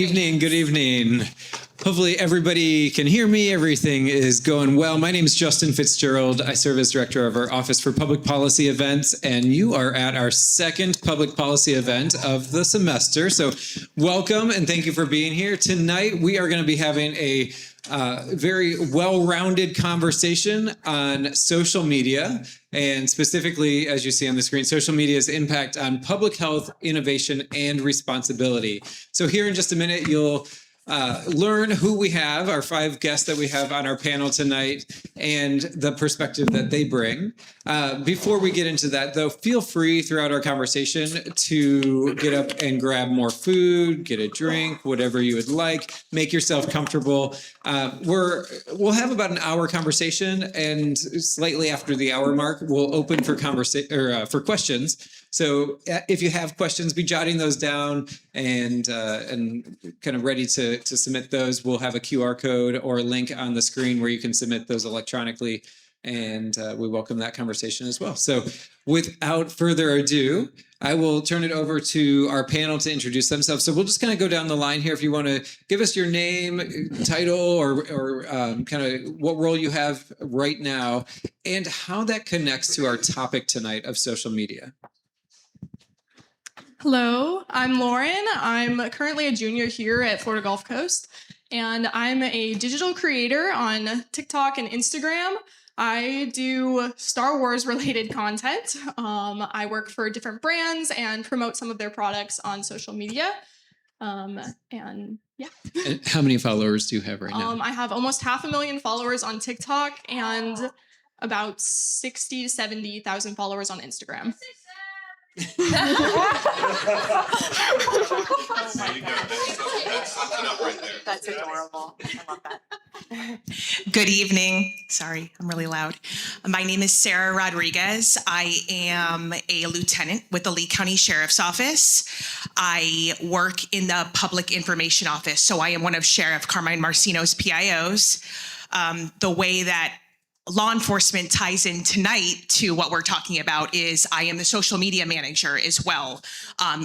Good evening. Hopefully everybody can hear me. Everything is going well. My name is Justin Fitzgerald. I serve as director of our Office for Public Policy Events, and you are at our second public policy event of the semester. So welcome and thank you for being here. Tonight we are going to be having a very well-rounded conversation on social media, and specifically, as you see on the screen, social media's impact on public health, innovation, and responsibility. So here in just a minute, you'll learn who we have, our 5 guests that we have on our panel tonight, and the perspective that they bring. Before we get into that, though, feel free throughout our conversation to get up and grab more food, get a drink, whatever you would like, make yourself comfortable. We'll have about an hour conversation, and slightly after the hour mark, we'll open for for questions. So if you have questions, be jotting those down and kind of ready to submit those. We'll have a QR code or a link on the screen where you can submit those electronically, and we welcome that conversation as well. So without further ado, I will turn it over to our panel to introduce themselves. So we'll just kind of go down the line here. If you want to give us your name, title, or kind of what role you have right now, and how that connects to our topic tonight of social media. Hello, I'm Lauren. I'm currently a junior here at Florida Gulf Coast, and I'm a digital creator on TikTok and Instagram. I do Star Wars related content. I work for different brands and promote some of their products on social media. And yeah. And how many followers do you have right now? I have almost 500,000 followers on TikTok and about 60 to 70,000 followers on Instagram. That's adorable. I love that. Good evening. Sorry, I'm really loud. My name is Sarah Rodriguez. I am a lieutenant with the Lee County Sheriff's Office. I work in the Public Information Office, so I am one of Sheriff Carmine Marcino's PIOs. The way that law enforcement ties in tonight to what we're talking about is I am the social media manager as well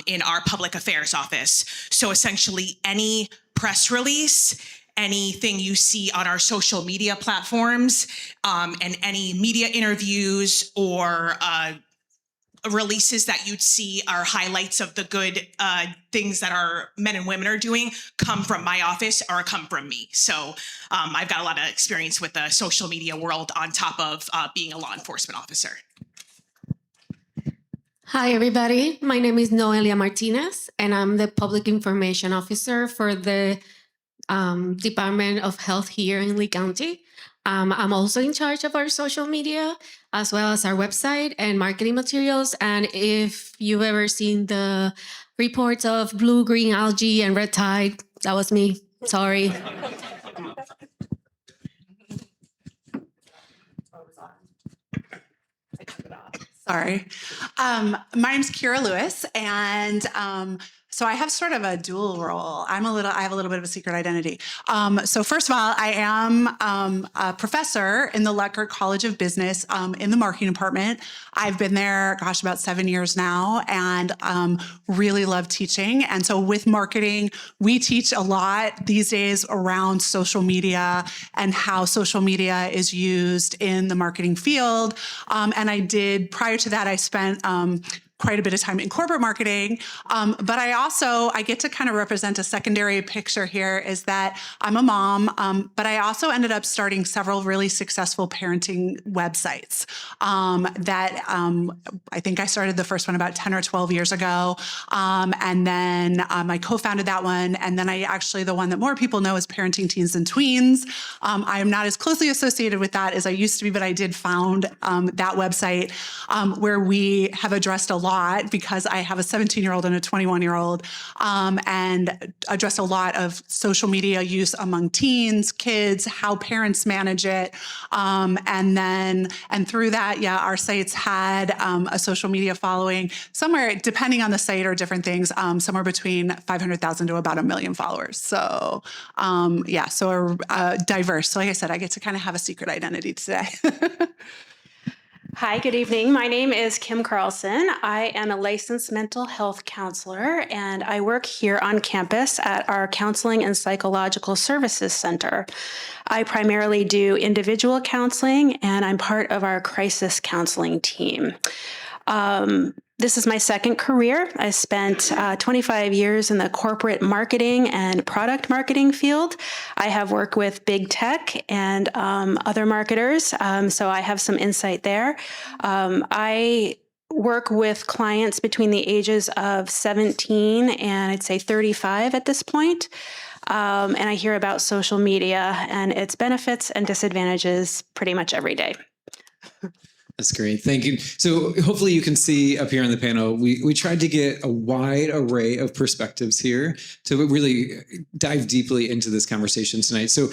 in our public affairs office. So essentially any press release, anything you see on our social media platforms, and any media interviews or releases that you'd see are highlights of the good things that our men and women are doing come from my office or come from me. So I've got a lot of experience with the social media world on top of being a law enforcement officer. Hi, everybody. My name is Noelia Martinez, and I'm the Public Information Officer for the Department of Health here in Lee County. I'm also in charge of our social media, as well as our website and marketing materials. And if you've ever seen the reports of blue-green algae and red tide, that was me. Sorry. Sorry. My name's Kira Lewis, and so I have sort of a dual role. I have a little bit of a secret identity. So first of all, I am a professor in the Lutgert College of Business in the marketing department. I've been there, about 7 years now, and really love teaching. And so with marketing, we teach a lot these days around social media and how social media is used in the marketing field. And prior to that, I spent quite a bit of time in corporate marketing. But I get to kind of represent a secondary picture here is that I'm a mom, but I also ended up starting several really successful parenting websites that I think I started the first one about 10 or 12 years ago. And then I co-founded that one. And then the one that more people know is Parenting Teens and Tweens. I am not as closely associated with that as I used to be, but I did found that website where we have addressed a lot because I have a 17-year-old and a 21-year-old and address a lot of social media use among teens, kids, how parents manage it. And through that, our sites had a social media following somewhere, depending on the site or different things, somewhere between 500,000 to about 1 million followers. So diverse. So like I said, I get to kind of have a secret identity today. Hi, good evening. My name is Kymm Carlson. I am a licensed mental health counselor, and I work here on campus at our Counseling and Psychological Services Center. I primarily do individual counseling, and I'm part of our crisis counseling team. This is my second career. I spent 25 years in the corporate marketing and product marketing field. I have worked with big tech and other marketers, so I have some insight there. I work with clients between the ages of 17 and I'd say 35 at this point. And I hear about social media and its benefits and disadvantages pretty much every day. That's great. Thank you. So hopefully you can see up here on the panel, we tried to get a wide array of perspectives here to really dive deeply into this conversation tonight. So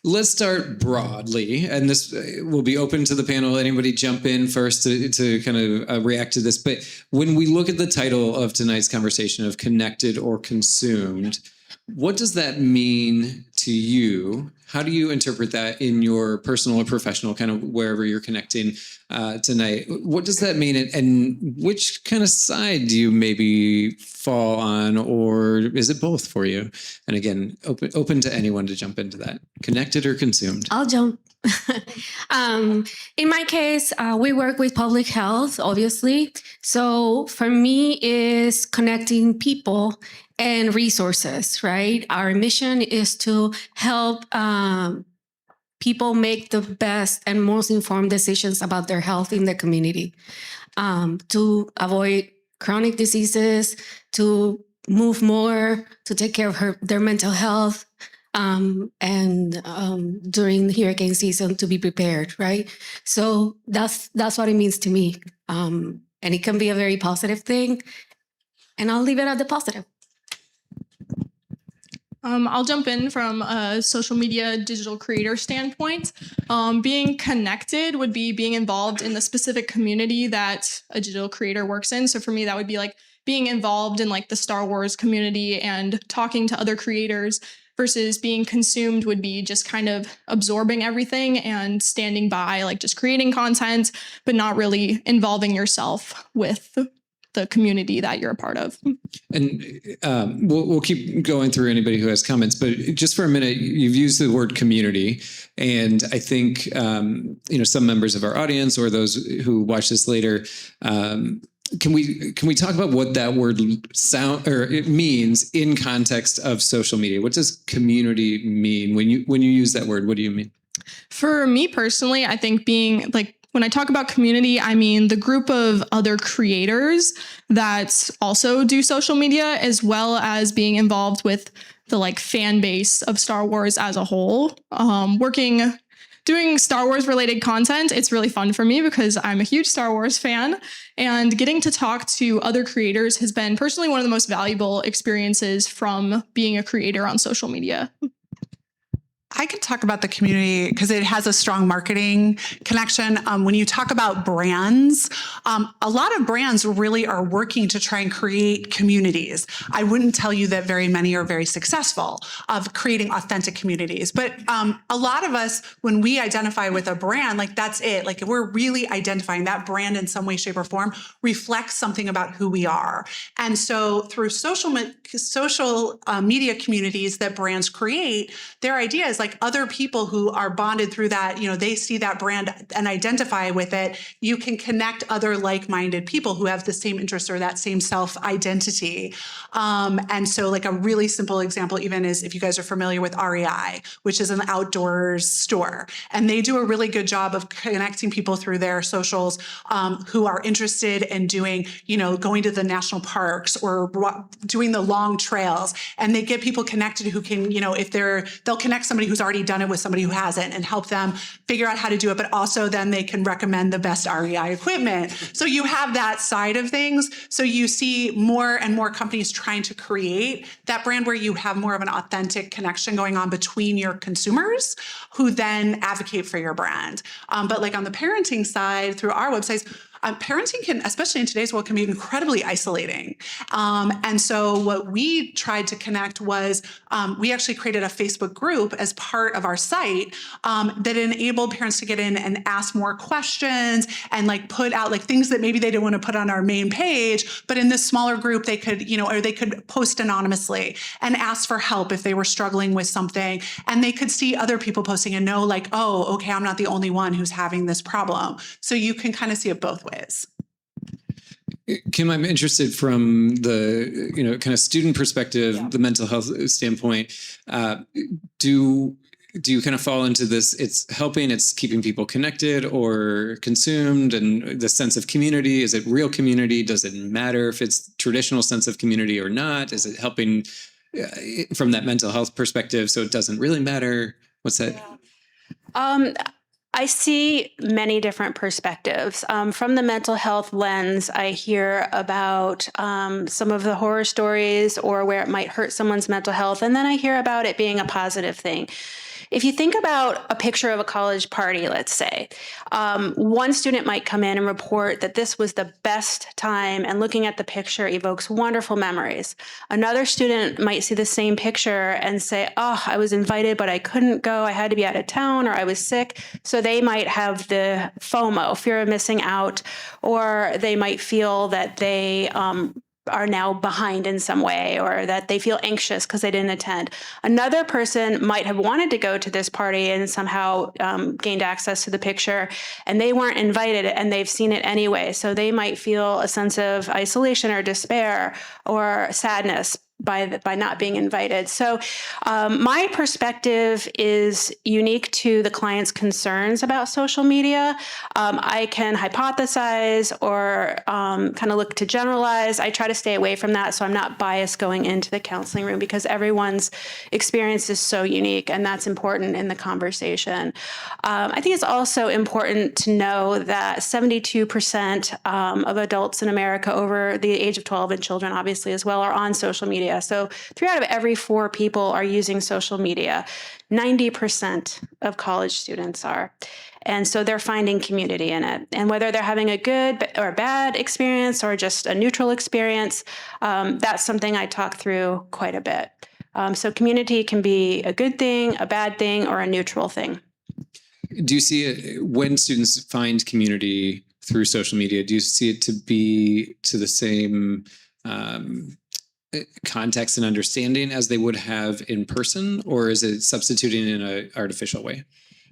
let's start broadly, and this will be open to the panel. Anybody jump in first to kind of react to this. But when we look at the title of tonight's conversation of connected or consumed, what does that mean to you? How do you interpret that in your personal or professional, kind of wherever you're connecting tonight? What does that mean? And which kind of side do you maybe fall on, or is it both for you? And again, open to anyone to jump into that. Connected or consumed? I'll jump. In my case, we work with public health, obviously. So for me, is connecting people and resources, right? Our mission is to help people make the best and most informed decisions about their health in the community, to avoid chronic diseases, to move more, to take care of their mental health, and during hurricane season to be prepared, right? So that's what it means to me. And it can be a very positive thing. And I'll leave it at the positive. I'll jump in from a social media digital creator standpoint. Being connected would be being involved in the specific community that a digital creator works in. So for me, that would be like being involved in like the Star Wars community and talking to other creators, versus being consumed would be just kind of absorbing everything and standing by, like just creating content, but not really involving yourself with the community that you're a part of. And we'll keep going through anybody who has comments, but just for a minute, you've used the word community, and I think some members of our audience or those who watch this later, can we talk about what that word it means in context of social media? What does community mean when you use that word? What do you mean? For me personally, I think being like, when I talk about community, I mean the group of other creators that also do social media, as well as being involved with the like fan base of Star Wars as a whole. Doing Star Wars related content, it's really fun for me because I'm a huge Star Wars fan, and getting to talk to other creators has been personally one of the most valuable experiences from being a creator on social media. I could talk about the community because it has a strong marketing connection. When you talk about brands, a lot of brands really are working to try and create communities. I wouldn't tell you that very many are very successful of creating authentic communities, but a lot of us, when we identify with a brand, like that's it. Like we're really identifying that brand in some way, shape, or form reflects something about who we are. And so through social media communities that brands create, their idea is like other people who are bonded through that, they see that brand and identify with it. You can connect other like-minded people who have the same interests or that same self-identity. And so like a really simple example even is if you guys are familiar with REI, which is an outdoors store, and they do a really good job of connecting people through their socials who are interested in doing, going to the national parks or doing the long trails. And they get people connected who can, if they'll connect somebody who's already done it with somebody who hasn't and help them figure out how to do it, but also then they can recommend the best REI equipment. So you have that side of things. So you see more and more companies trying to create that brand where you have more of an authentic connection going on between your consumers who then advocate for your brand. But like on the parenting side, through our websites, parenting can, especially in today's world, can be incredibly isolating. And so what we tried to connect was we actually created a Facebook group as part of our site that enabled parents to get in and ask more questions and like put out like things that maybe they didn't want to put on our main page, but in this smaller group they could, or they could post anonymously and ask for help if they were struggling with something, and they could see other people posting and know like, oh, okay, I'm not the only one who's having this problem. So you can kind of see it both ways. Kymm, I'm interested from the kind of student perspective, the mental health standpoint. Do you kind of fall into this? It's helping, it's keeping people connected or consumed, and the sense of community. Is it real community? Does it matter if it's traditional sense of community or not? Is it helping from that mental health perspective, so it doesn't really matter? What's that? I see many different perspectives. From the mental health lens, I hear about some of the horror stories or where it might hurt someone's mental health, and then I hear about it being a positive thing. If you think about a picture of a college party, let's say, one student might come in and report that this was the best time, and looking at the picture evokes wonderful memories. Another student might see the same picture and say, oh, I was invited, but I couldn't go. I had to be out of town, or I was sick. So they might have the FOMO, fear of missing out, or they might feel that they are now behind in some way, or that they feel anxious because they didn't attend. Another person might have wanted to go to this party and somehow gained access to the picture, and they weren't invited and they've seen it anyway. So they might feel a sense of isolation or despair or sadness by not being invited. So my perspective is unique to the client's concerns about social media. I can hypothesize or kind of look to generalize. I try to stay away from that so I'm not biased going into the counseling room, because everyone's experience is so unique, and that's important in the conversation. I think it's also important to know that 72% of adults in America over the age of 12, and children obviously as well, are on social media. So 3 out of every 4 people are using social media. 90% of college students are. And so they're finding community in it. And whether they're having a good or bad experience or just a neutral experience, that's something I talk through quite a bit. So community can be a good thing, a bad thing, or a neutral thing. Do you see it when students find community through social media? Do you see it to be to the same context and understanding as they would have in person, or is it substituting in an artificial way?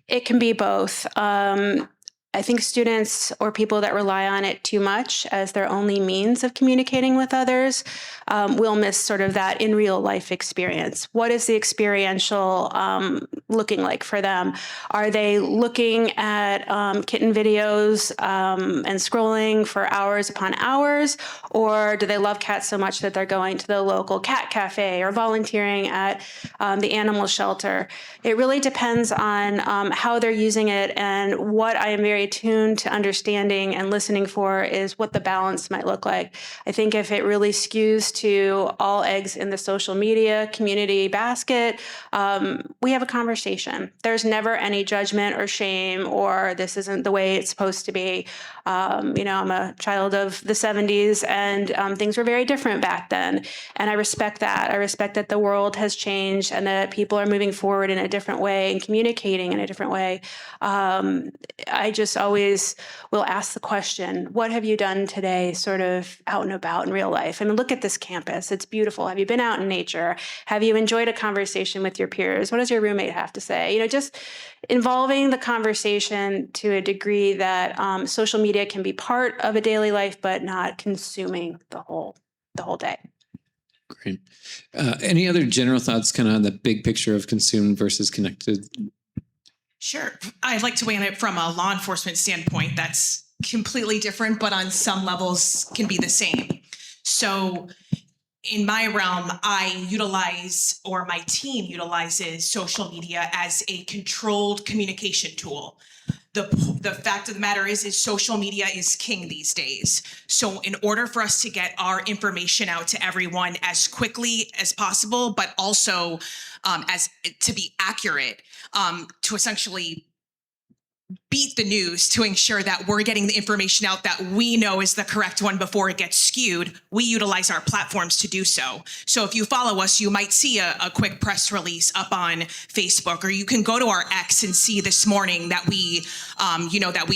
It can be both. I think students or people that rely on it too much as their only means of communicating with others will miss sort of that in real life experience. What is the experiential looking like for them? Are they looking at kitten videos and scrolling for hours upon hours? Or do they love cats so much that they're going to the local cat cafe or volunteering at the animal shelter? It really depends on how they're using it, and what I am very tuned to understanding and listening for is what the balance might look like. I think if it really skews to all eggs in the social media community basket, we have a conversation. There's never any judgment or shame or this isn't the way it's supposed to be. I'm a child of the 70s, and things were very different back then. And I respect that. I respect that the world has changed and that people are moving forward in a different way and communicating in a different way. I just always will ask the question, what have you done today sort of out and about in real life? I mean, look at this campus. It's beautiful. Have you been out in nature? Have you enjoyed a conversation with your peers? What does your roommate have to say? Just involving the conversation to a degree that social media can be part of a daily life, but not consuming the whole day. Great. Any other general thoughts kind of on the big picture of consumed versus connected? Sure. I'd like to weigh in it from a law enforcement standpoint. That's completely different, but on some levels can be the same. So in my realm, I utilize, or my team utilizes, social media as a controlled communication tool. The fact of the matter is social media is king these days. So in order for us to get our information out to everyone as quickly as possible, but also as to be accurate, to essentially beat the news to ensure that we're getting the information out that we know is the correct one before it gets skewed. We utilize our platforms to do so. So if you follow us, you might see a quick press release up on Facebook, or you can go to our X and see this morning that we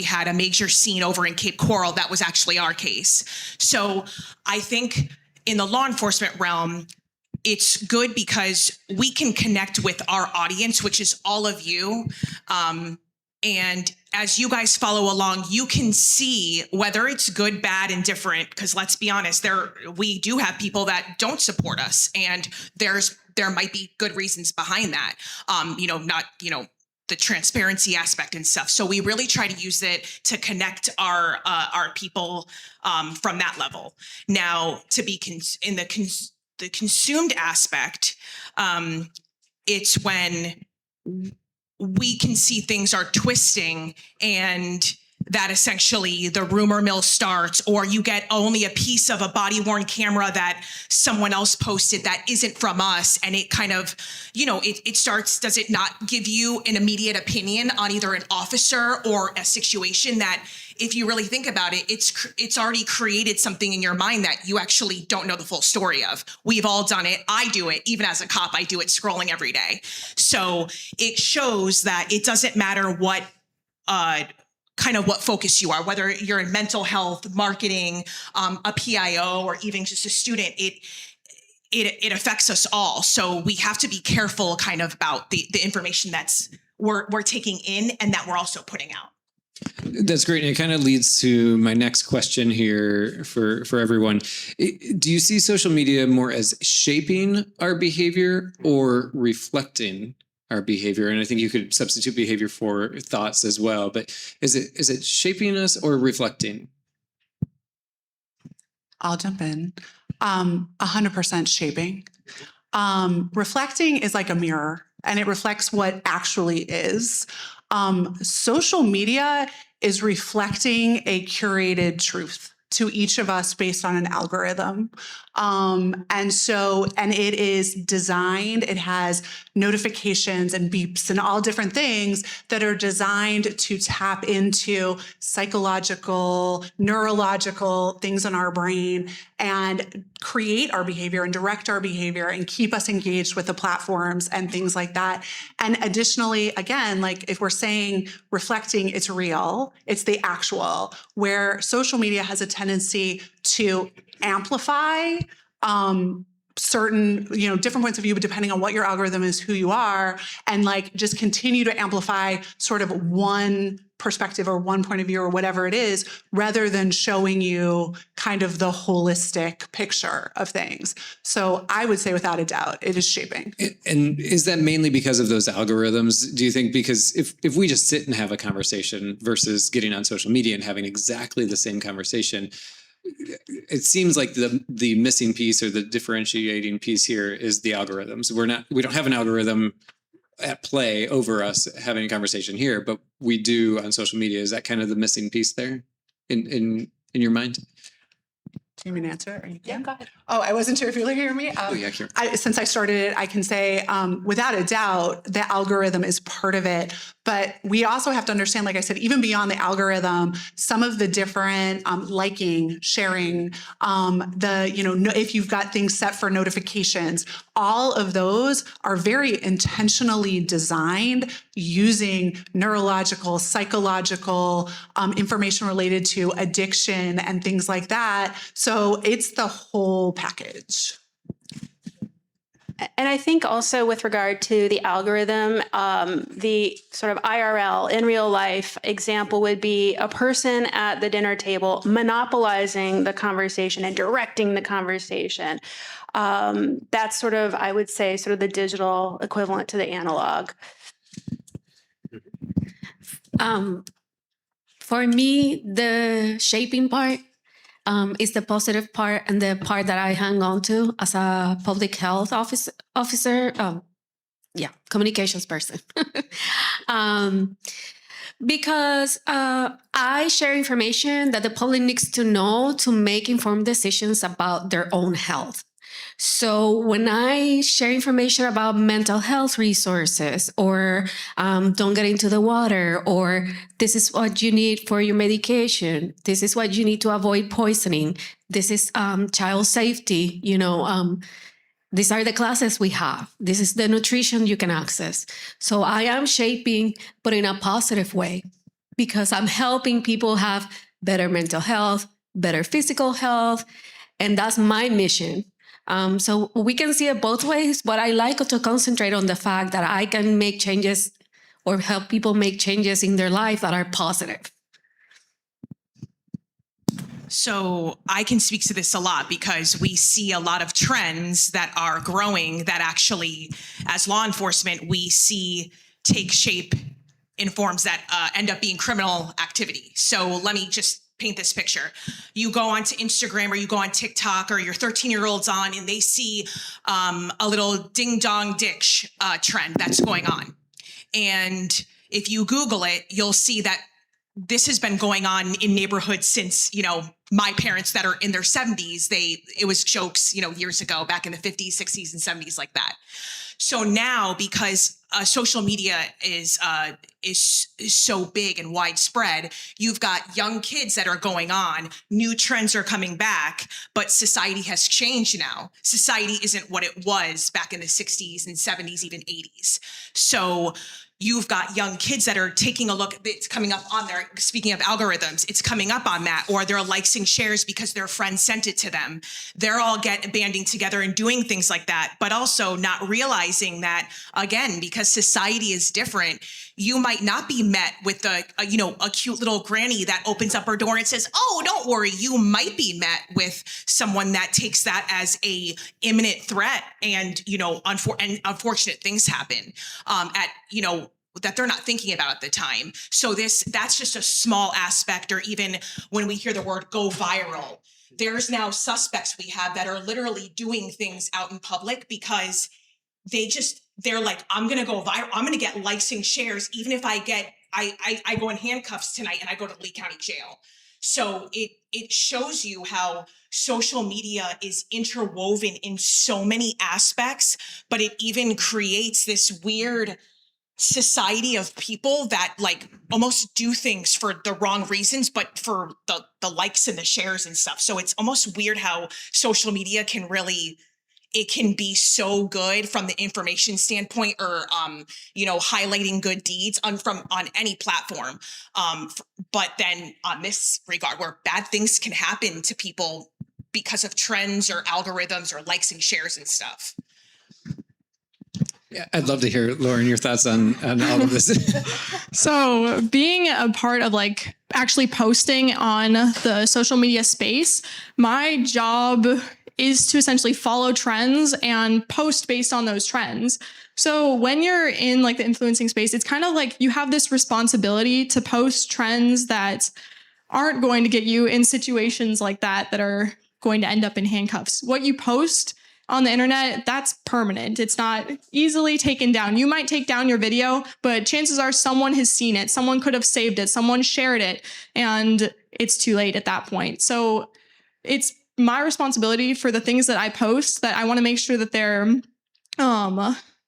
had a major scene over in Cape Coral. That was actually our case. So I think in the law enforcement realm, it's good because we can connect with our audience, which is all of you. And as you guys follow along, you can see whether it's good, bad, and different. Because let's be honest, we do have people that don't support us, and there might be good reasons behind that. The transparency aspect and stuff. So we really try to use it to connect our people from that level. Now, to be in the consumed aspect, it's when we can see things are twisting, and that essentially the rumor mill starts, or you get only a piece of a body-worn camera that someone else posted that isn't from us, and it kind of, it starts, does it not give you an immediate opinion on either an officer or a situation that, if you really think about it, it's already created something in your mind that you actually don't know the full story of. We've all done it. I do it. Even as a cop, I do it scrolling every day. So it shows that it doesn't matter what what focus you are, whether you're in mental health, marketing, a PIO, or even just a student, it affects us all. So we have to be careful about the information that's we're taking in and that we're also putting out. That's great. And it kind of leads to my next question here for everyone. Do you see social media more as shaping our behavior or reflecting our behavior? And I think you could substitute behavior for thoughts as well. But is it shaping us or reflecting? I'll jump in. 100% shaping. Reflecting is like a mirror, and it reflects what actually is. Social media is reflecting a curated truth to each of us based on an algorithm. And it is designed, it has notifications and beeps and all different things that are designed to tap into psychological, neurological things in our brain and create our behavior and direct our behavior and keep us engaged with the platforms and things like that. And additionally, again, like if we're saying reflecting, it's real, it's the actual, where social media has a tendency to amplify certain, different points of view, but depending on what your algorithm is, who you are, and like just continue to amplify sort of one perspective or one point of view or whatever it is, rather than showing you kind of the holistic picture of things. So I would say without a doubt, it is shaping. And is that mainly because of those algorithms? Do you think, because if we just sit and have a conversation versus getting on social media and having exactly the same conversation, it seems like the missing piece or the differentiating piece here is the algorithms. We don't have an algorithm at play over us having a conversation here, but we do on social media. Is that kind of the missing piece there in your mind? Do you mean an answer? Or you can? Yeah, go ahead. Oh, I wasn't sure if you were hearing me. Sure. Since I started it, I can say without a doubt, the algorithm is part of it. But we also have to understand, like I said, even beyond the algorithm, some of the different liking, sharing, if you've got things set for notifications, all of those are very intentionally designed using neurological, psychological information related to addiction and things like that. So it's the whole package. And I think also with regard to the algorithm, the sort of IRL, in real life example would be a person at the dinner table monopolizing the conversation and directing the conversation. That's sort of, I would say, sort of the digital equivalent to the analog. For me, the shaping part is the positive part and the part that I hang on to as a public health officer, communications person. Because I share information that the public needs to know to make informed decisions about their own health. So when I share information about mental health resources, or don't get into the water, or this is what you need for your medication, this is what you need to avoid poisoning, this is child safety, these are the classes we have, this is the nutrition you can access. So I am shaping, but in a positive way, because I'm helping people have better mental health, better physical health, and that's my mission. So we can see it both ways, but I like to concentrate on the fact that I can make changes or help people make changes in their life that are positive. So I can speak to this a lot because we see a lot of trends that are growing that actually, as law enforcement, we see take shape in forms that end up being criminal activity. So let me just paint this picture. You go onto Instagram or you go on TikTok, or your 13-year-old's on and they see a little ding dong ditch trend that's going on. And if you Google it, you'll see that this has been going on in neighborhoods since, my parents that are in their 70s, it was jokes, years ago, back in the 50s, 60s, and 70s, like that. So now, because social media is so big and widespread, you've got young kids that are going on, new trends are coming back, but society has changed now. Society isn't what it was back in the 60s and 70s, even 80s. So you've got young kids that are taking a look, it's coming up on there, speaking of algorithms, it's coming up on that, or they're likes and shares because their friend sent it to them. They're all banding together and doing things like that, but also not realizing that, again, because society is different, you might not be met with a cute little granny that opens up her door and says, "Oh, don't worry." You might be met with someone that takes that as a imminent threat, and unfortunate things happen that they're not thinking about at the time. So that's just a small aspect. Or even when we hear the word "go viral," there's now suspects we have that are literally doing things out in public because they're like, "I'm going to go viral. I'm going to get likes and shares, even if I go in handcuffs tonight and I go to Lee County Jail." So it shows you how social media is interwoven in so many aspects, but it even creates this weird society of people that like almost do things for the wrong reasons, but for the likes and the shares and stuff. So it's almost weird how social media can be so good from the information standpoint, or highlighting good deeds on any platform, but then on this regard where bad things can happen to people because of trends or algorithms or likes and shares and stuff. Yeah, I'd love to hear, Lauren, your thoughts on all of this. So being a part of actually posting on the social media space, my job is to essentially follow trends and post based on those trends. So when you're in the influencing space, it's kind of like you have this responsibility to post trends that aren't going to get you in situations like that are going to end up in handcuffs. What you post on the internet, that's permanent. It's not easily taken down. You might take down your video, but chances are someone has seen it. Someone could have saved it. Someone shared it, and it's too late at that point. So it's my responsibility for the things that I post that I want to make sure that they're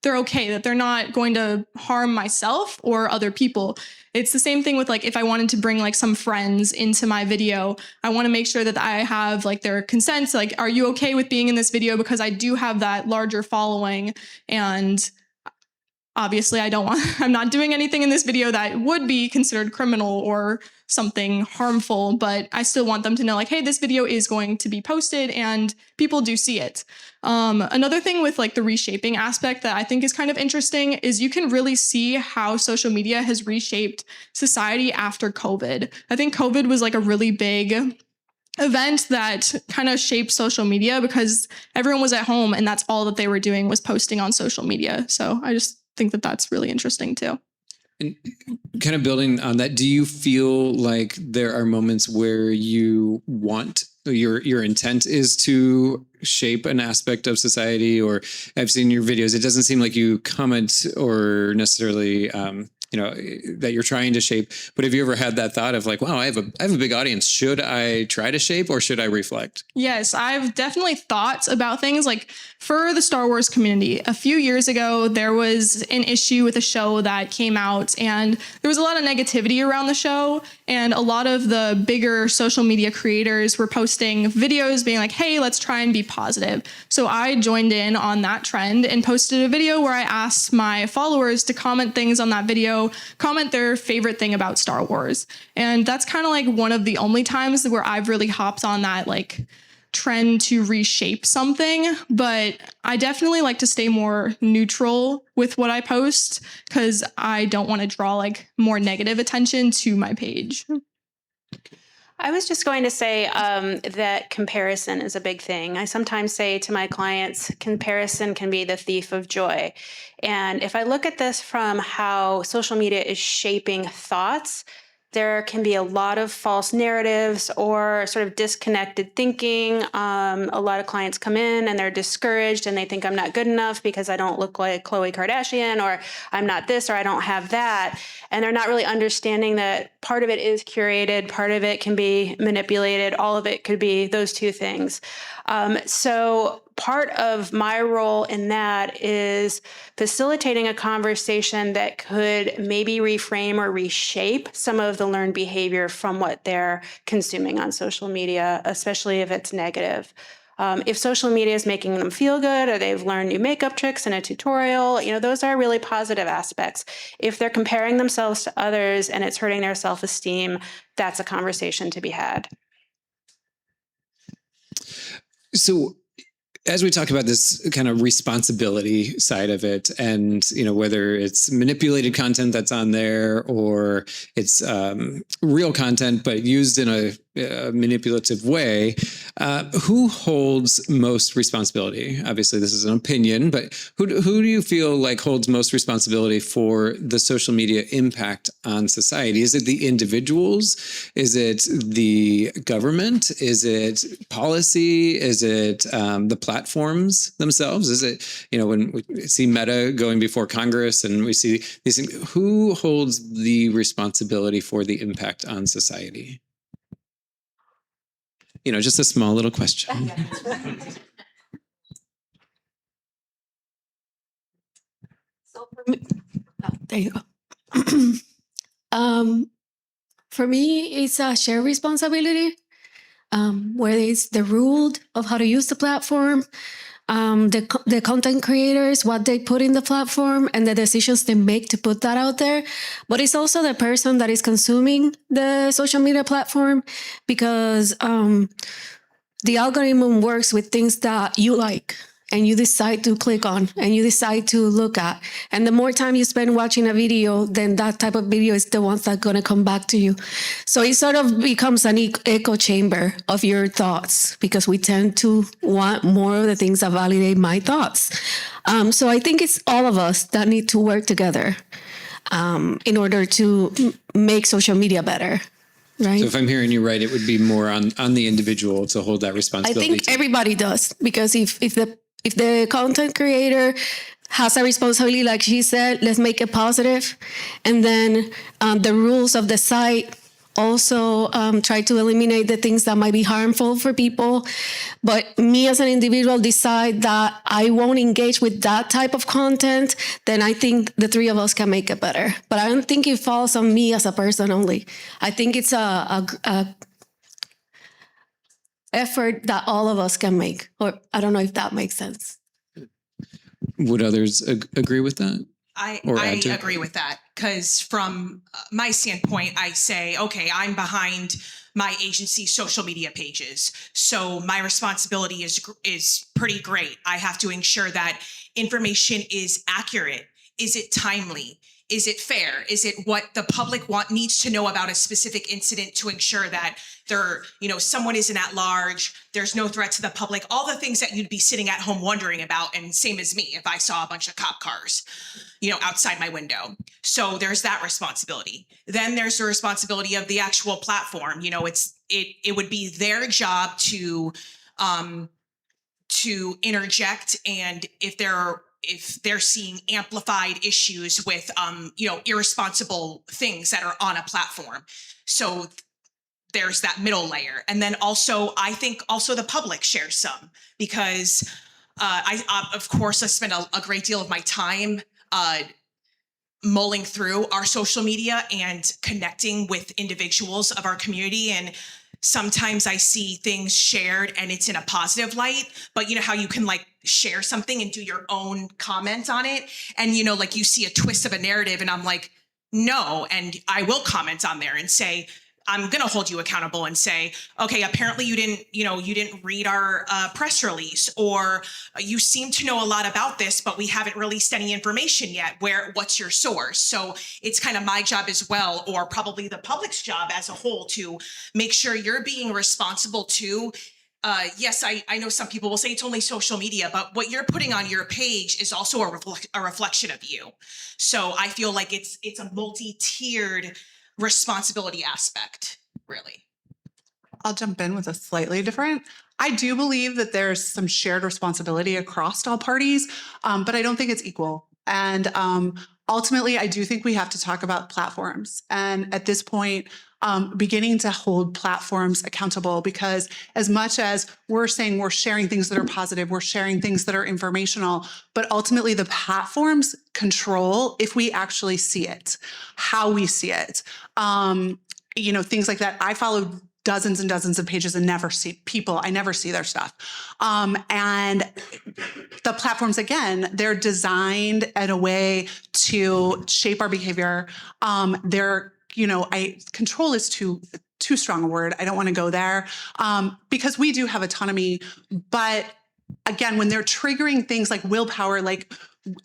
okay, that they're not going to harm myself or other people. It's the same thing with if I wanted to bring some friends into my video, I want to make sure that I have their consent. Are you okay with being in this video? Because I do have that larger following, and obviously I'm not doing anything in this video that would be considered criminal or something harmful, but I still want them to know hey, this video is going to be posted and people do see it. Another thing with the reshaping aspect that I think is kind of interesting is you can really see how social media has reshaped society after COVID. I think COVID was a really big event that kind of shaped social media because everyone was at home and that's all that they were doing was posting on social media. So I just think that that's really interesting too. And kind of building on that, do you feel like there are moments where you want your intent is to shape an aspect of society? Or I've seen your videos, it doesn't seem like you comment or necessarily that you're trying to shape. But have you ever had that thought of like, wow, I have a big audience. Should I try to shape or should I reflect? Yes, I've definitely thought about things like for the Star Wars community. A few years ago, there was an issue with a show that came out, and there was a lot of negativity around the show. And a lot of the bigger social media creators were posting videos being like, hey, let's try and be positive. So I joined in on that trend and posted a video where I asked my followers to comment things on that video, comment their favorite thing about Star Wars. And that's kind of like one of the only times where I've really hopped on that like trend to reshape something. But I definitely like to stay more neutral with what I post because I don't want to draw like more negative attention to my page. I was just going to say that comparison is a big thing. I sometimes say to my clients, comparison can be the thief of joy. And if I look at this from how social media is shaping thoughts, there can be a lot of false narratives or sort of disconnected thinking. A lot of clients come in and they're discouraged and they think I'm not good enough because I don't look like Khloe Kardashian, or I'm not this, or I don't have that. And they're not really understanding that part of it is curated, part of it can be manipulated, all of it could be those two things. So part of my role in that is facilitating a conversation that could maybe reframe or reshape some of the learned behavior from what they're consuming on social media, especially if it's negative. If social media is making them feel good, or they've learned new makeup tricks in a tutorial, those are really positive aspects. If they're comparing themselves to others and it's hurting their self-esteem, that's a conversation to be had. So as we talk about this kind of responsibility side of it, and whether it's manipulated content that's on there or it's real content but used in a manipulative way, who holds most responsibility? Obviously, this is an opinion, but who do you feel like holds most responsibility for the social media impact on society? Is it the individuals? Is it the government? Is it policy? Is it the platforms themselves? Is it, when we see Meta going before Congress and we see these things, who holds the responsibility for the impact on society? Just a small little question. So for me, there you go. For me, it's a shared responsibility, where it's the rule of how to use the platform, the content creators, what they put in the platform, and the decisions they make to put that out there. But it's also the person that is consuming the social media platform, because the algorithm works with things that you like and you decide to click on and you decide to look at. And the more time you spend watching a video, then that type of video is the ones that are going to come back to you. So it sort of becomes an echo chamber of your thoughts, because we tend to want more of the things that validate my thoughts. So I think it's all of us that need to work together in order to make social media better. Right. So if I'm hearing you right, it would be more on the individual to hold that responsibility. I think everybody does, because if the content creator has a responsibility, like she said, let's make it positive, and then the rules of the site also try to eliminate the things that might be harmful for people. But me as an individual decide that I won't engage with that type of content, then I think the three of us can make it better. But I don't think it falls on me as a person only. I think it's a effort that all of us can make. Or I don't know if that makes sense. Would others agree with that? I agree with that, because from my standpoint, I say, okay, I'm behind my agency's social media pages, so my responsibility is pretty great. I have to ensure that information is accurate. Is it timely? Is it fair? Is it what the public needs to know about a specific incident to ensure that someone isn't at large, there's no threat to the public, all the things that you'd be sitting at home wondering about, and same as me if I saw a bunch of cop cars, outside my window. So there's that responsibility. Then there's the responsibility of the actual platform. It would be their job to interject, and if there if they're seeing amplified issues with, irresponsible things that are on a platform. So there's that middle layer. And then also, I think also the public shares some, because of course, I spend a great deal of my time mulling through our social media and connecting with individuals of our community. And sometimes I see things shared and it's in a positive light, but you know how you can like share something and do your own comment on it. And, like you see a twist of a narrative and I'm like, no. And I will comment on there and say, I'm going to hold you accountable and say, okay, apparently you didn't read our press release, or you seem to know a lot about this, but we haven't released any information yet. What's your source? So it's kind of my job as well, or probably the public's job as a whole, to make sure you're being responsible too. Yes, I know some people will say it's only social media, but what you're putting on your page is also a reflection of you. So I feel like it's a multi-tiered responsibility aspect, really. I'll jump in with a slightly different. I do believe that there's some shared responsibility across all parties, but I don't think it's equal. And ultimately, I do think we have to talk about platforms. And at this point, beginning to hold platforms accountable, because as much as we're saying we're sharing things that are positive, we're sharing things that are informational, but ultimately the platforms control if we actually see it, how we see it. Things like that. I follow dozens and dozens of pages and never see people. I never see their stuff. And the platforms, again, they're designed in a way to shape our behavior. Control is too strong a word. I don't want to go there, because we do have autonomy. But again, when they're triggering things like willpower,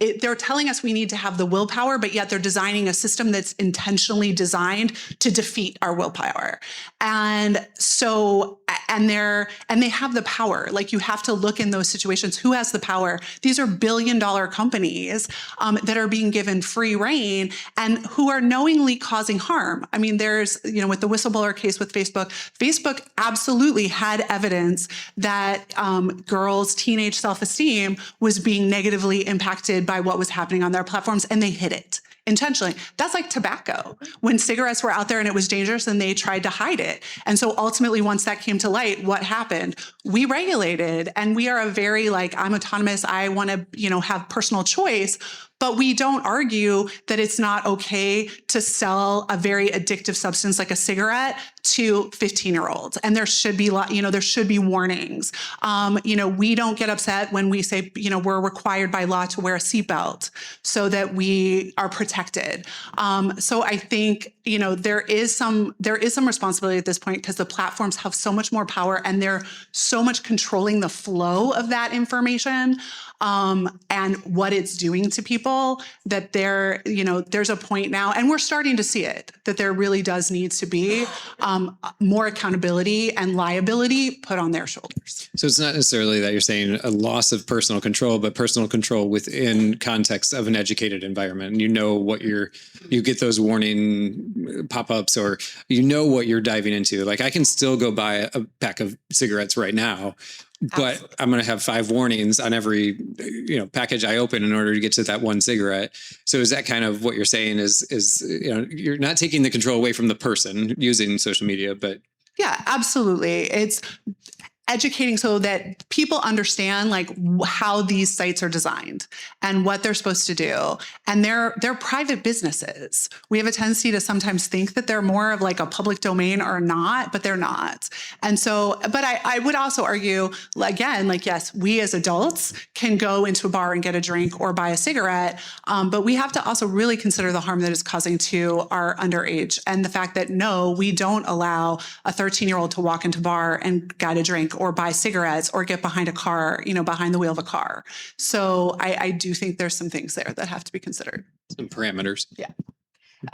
they're telling us we need to have the willpower, but yet they're designing a system that's intentionally designed to defeat our willpower. And so, and they have the power. Like, you have to look in those situations. Who has the power? These are billion-dollar companies that are being given free reign and who are knowingly causing harm. I mean, there's, with the whistleblower case with Facebook absolutely had evidence that girls' teenage self-esteem was being negatively impacted by what was happening on their platforms, and they hid it intentionally. That's like tobacco. When cigarettes were out there and it was dangerous and they tried to hide it. And so ultimately, once that came to light, what happened? We regulated, and we are a very I'm autonomous. I want to, have personal choice. But we don't argue that it's not okay to sell a very addictive substance like a cigarette to 15-year-olds. And there should be, there should be warnings. We don't get upset when we say, we're required by law to wear a seatbelt so that we are protected. So I think, there is some responsibility at this point, because the platforms have so much more power and they're so much controlling the flow of that information. And what it's doing to people, that there's a point now, and we're starting to see it, that there really does need to be more accountability and liability put on their shoulders. So it's not necessarily that you're saying a loss of personal control, but personal control within context of an educated environment. And what you get those warning pop-ups, or what you're diving into. Like, I can still go buy a pack of cigarettes right now, but absolutely, I'm going to have 5 warnings on every, package I open in order to get to that one cigarette. So is that kind of what you're saying is, you're not taking the control away from the person using social media, but. Yeah, absolutely. It's educating so that people understand how these sites are designed and what they're supposed to do. And they're private businesses. We have a tendency to sometimes think that they're more of a public domain or not, but they're not. And so, but I would also argue, again, yes, we as adults can go into a bar and get a drink or buy a cigarette, but we have to also really consider the harm that it's causing to our underage, and the fact that, no, we don't allow a 13-year-old to walk into a bar and get a drink or buy cigarettes or get behind a car, behind the wheel of a car. So I do think there's some things there that have to be considered. Some parameters. Yeah.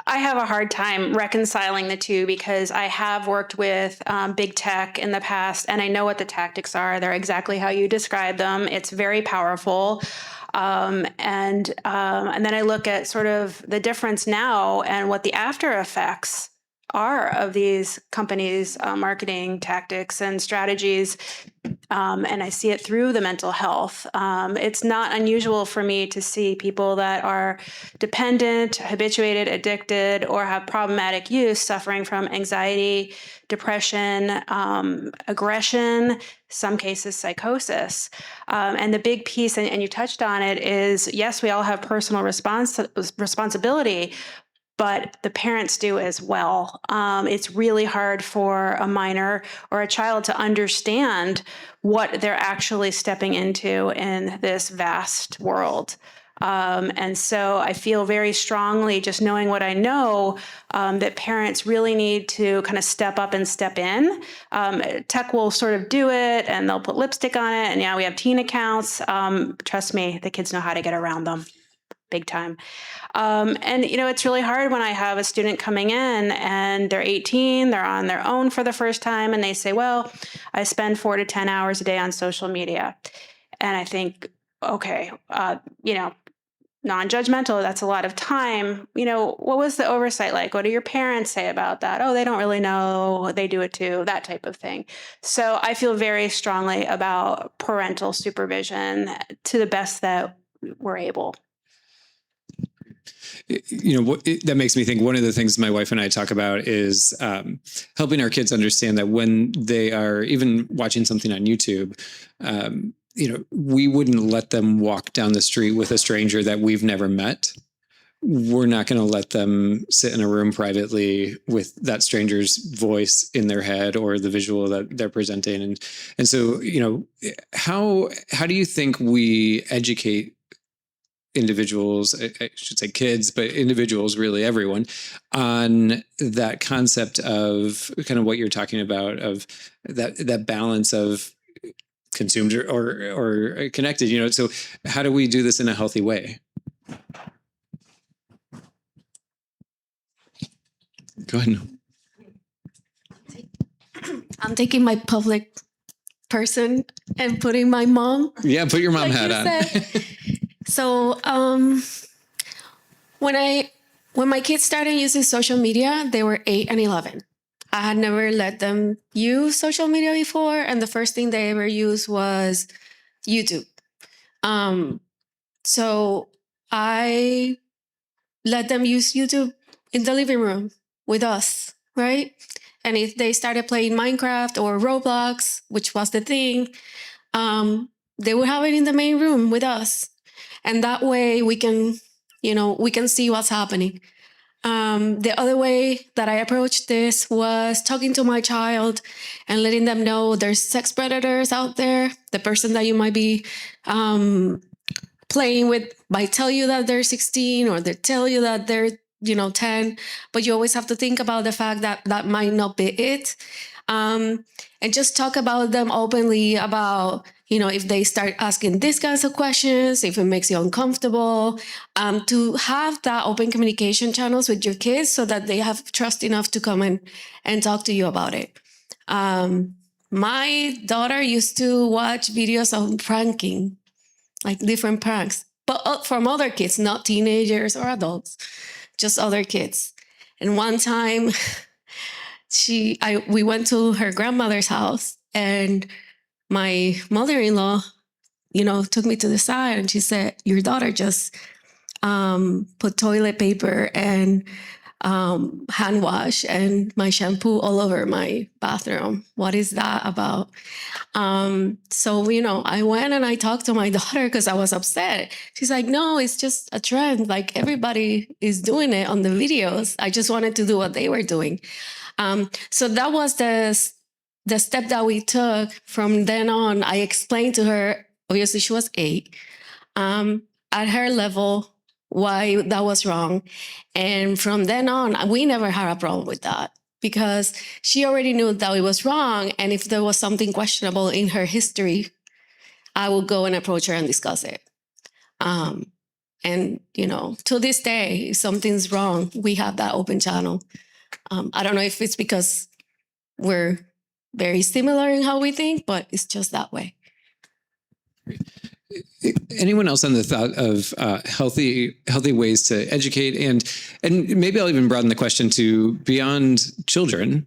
I have a hard time reconciling the two, because I have worked with big tech in the past, and I know what the tactics are. They're exactly how you describe them. It's very powerful. And then I look at sort of the difference now and what the after effects are of these companies' marketing tactics and strategies. And I see it through the mental health. It's not unusual for me to see people that are dependent, habituated, addicted, or have problematic use suffering from anxiety, depression, aggression, some cases psychosis. And the big piece, and you touched on it, is yes, we all have personal responsibility, but the parents do as well. It's really hard for a minor or a child to understand what they're actually stepping into in this vast world. And so I feel very strongly, just knowing what I know, that parents really need to kind of step up and step in. Tech will sort of do it, and they'll put lipstick on it, and yeah, we have teen accounts. Trust me, the kids know how to get around them big time. And, it's really hard when I have a student coming in and they're 18, they're on their own for the first time, and they say, well, I spend 4 to 10 hours a day on social media. And I think, okay, non-judgmental, that's a lot of time. What was the oversight like? What do your parents say about that? Oh, they don't really know. They do it too, that type of thing. So I feel very strongly about parental supervision to the best that we're able. That makes me think one of the things my wife and I talk about is helping our kids understand that when they are even watching something on YouTube, we wouldn't let them walk down the street with a stranger that we've never met. We're not going to let them sit in a room privately with that stranger's voice in their head or the visual that they're presenting. And so, how do you think we educate individuals, I should say kids, but individuals, really everyone, on that concept of kind of what you're talking about, of that balance of consumed or connected, so how do we do this in a healthy way? Go ahead. I'm taking my public person and putting my mom. Yeah, put your mom hat on. So when my kids started using social media, they were 8 and 11. I had never let them use social media before, and the first thing they ever used was YouTube. So I let them use YouTube in the living room with us, right? And if they started playing Minecraft or Roblox, which was the thing, they would have it in the main room with us. And that way we can see what's happening. The other way that I approached this was talking to my child and letting them know there's sex predators out there. The person that you might be playing with might tell you that they're 16 or they tell you that they're 10, but you always have to think about the fact that that might not be it. And just talk about them openly about, if they start asking these kinds of questions, if it makes you uncomfortable, to have that open communication channels with your kids so that they have trust enough to come in and talk to you about it. My daughter used to watch videos of pranking, like different pranks, but from other kids, not teenagers or adults, just other kids. And one time we went to her grandmother's house, and my mother-in-law, took me to the side and she said, your daughter just put toilet paper and hand wash and my shampoo all over my bathroom. What is that about? So, I went and I talked to my daughter because I was upset. She's like, no, it's just a trend. Like everybody is doing it on the videos. I just wanted to do what they were doing. So that was the step that we took. From then on, I explained to her, obviously she was 8, at her level, why that was wrong. And from then on, we never had a problem with that because she already knew that it was wrong. And if there was something questionable in her history, I would go and approach her and discuss it. And, to this day, if something's wrong, we have that open channel. I don't know if it's because we're very similar in how we think, but it's just that way. anyone else on the thought of healthy ways to educate, and maybe I'll even broaden the question to beyond children.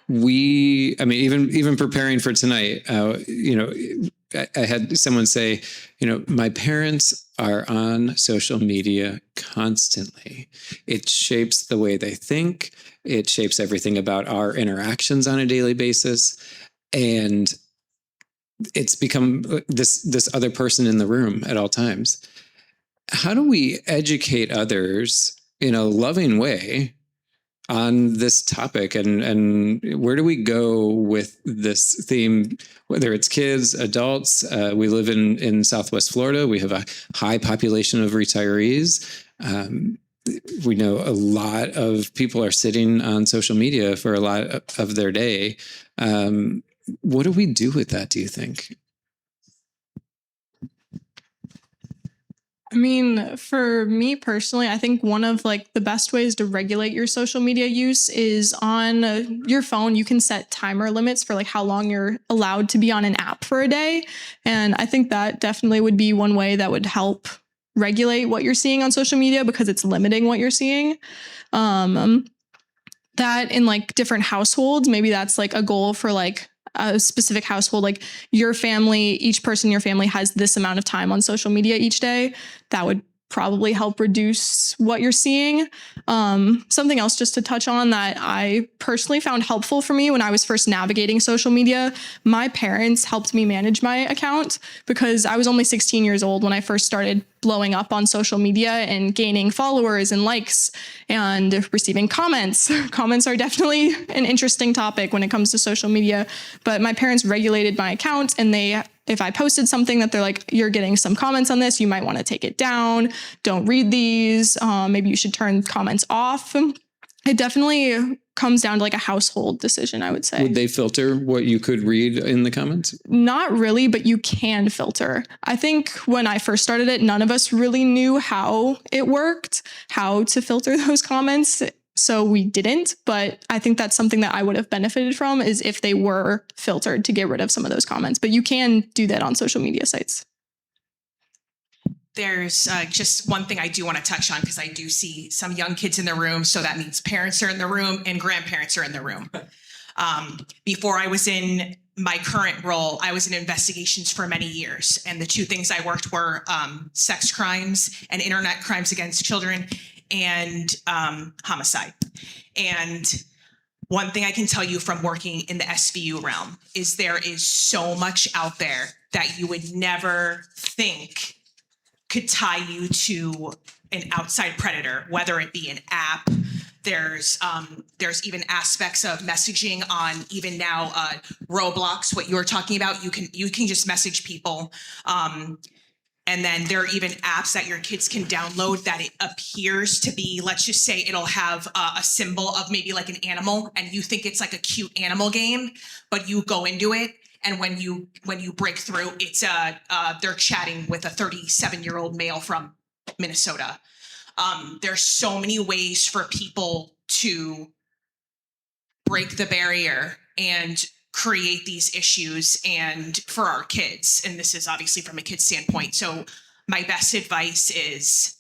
Even preparing for tonight, I had someone say, my parents are on social media constantly. It shapes the way they think. It shapes everything about our interactions on a daily basis. And it's become this other person in the room at all times. How do we educate others in a loving way on this topic, and where do we go with this theme, whether it's kids, adults? We live in Southwest Florida. We have a high population of retirees. We know a lot of people are sitting on social media for a lot of their day. What do we do with that, do you think? I mean, for me personally, I think one of the best ways to regulate your social media use is on your phone. You can set timer limits for how long you're allowed to be on an app for a day. And I think that definitely would be one way that would help regulate what you're seeing on social media, because it's limiting what you're seeing. That in different households, maybe that's a goal for a specific household, your family, each person in your family has this amount of time on social media each day. That would probably help reduce what you're seeing. Something else just to touch on that I personally found helpful for me when I was first navigating social media, my parents helped me manage my account, because I was only 16 years old when I first started blowing up on social media and gaining followers and likes and receiving comments. Comments are definitely an interesting topic when it comes to social media, but my parents regulated my account, and if I posted something that they're like, you're getting some comments on this, you might want to take it down. Don't read these. Maybe you should turn comments off. It definitely comes down to a household decision, I would say. Would they filter what you could read in the comments? Not really, but you can filter. I think when I first started it, none of us really knew how it worked, how to filter those comments. So we didn't, but I think that's something that I would have benefited from, is if they were filtered to get rid of some of those comments. But you can do that on social media sites. There's just one thing I do want to touch on, because I do see some young kids in the room. So that means parents are in the room and grandparents are in the room. Before I was in my current role, I was in investigations for many years. And the two things I worked were sex crimes and internet crimes against children, and homicide. And one thing I can tell you from working in the SVU realm is there is so much out there that you would never think could tie you to an outside predator, whether it be an app. There's even aspects of messaging on even now Roblox, what you're talking about. You can just message people. And then there are even apps that your kids can download that it appears to be, let's just say it'll have a symbol of maybe an animal, and you think it's a cute animal game, but you go into it, and when you break through, it's they're chatting with a 37-year-old male from Minnesota. There's so many ways for people to break the barrier and create these issues, and for our kids. And this is obviously from a kid's standpoint. So my best advice is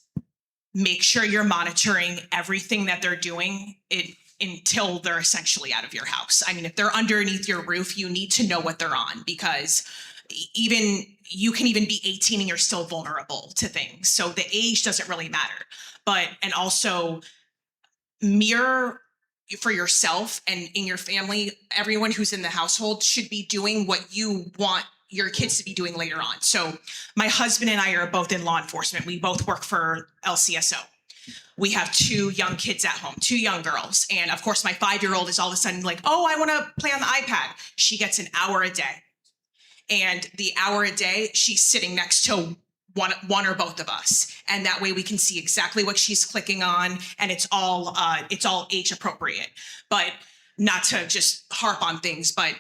make sure you're monitoring everything that they're doing until they're essentially out of your house. I mean, if they're underneath your roof, you need to know what they're on, because you can even be 18 and you're still vulnerable to things. So the age doesn't really matter. And also mirror for yourself and in your family, everyone who's in the household should be doing what you want your kids to be doing later on. So my husband and I are both in law enforcement. We both work for LCSO. We have two young kids at home, two young girls. And of course, my 5-year-old is all of a sudden oh, I want to play on the iPad. She gets an hour a day. And the hour a day, she's sitting next to one or both of us, and that way we can see exactly what she's clicking on, and it's all age appropriate. But not to just harp on things, but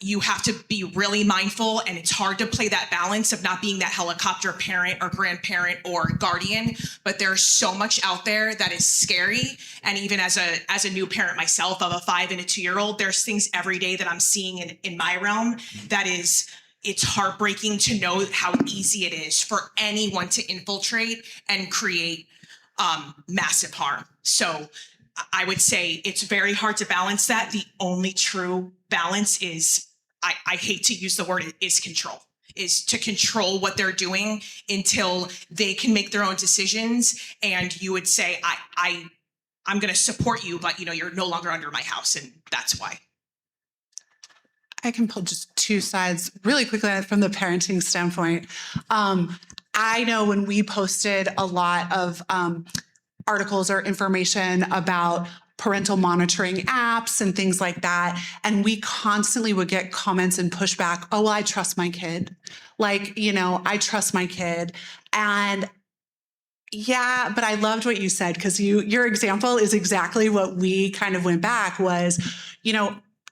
you have to be really mindful, and it's hard to play that balance of not being that helicopter parent or grandparent or guardian. But there's so much out there that is scary, and even as a new parent myself of a 5 and a 2-year-old, there's things every day that I'm seeing in my realm that is it's heartbreaking to know how easy it is for anyone to infiltrate and create massive harm. So I would say it's very hard to balance that. The only true balance is, I hate to use the word, is control. Is to control what they're doing until they can make their own decisions. And you would say, I'm going to support you, but you're no longer under my house, and that's why. I can pull just two sides really quickly from the parenting standpoint. I know when we posted a lot of articles or information about parental monitoring apps and things like that, and we constantly would get comments and pushback. Oh, well, I trust my kid. I trust my kid. And yeah, but I loved what you said, because your example is exactly what we kind of went back was,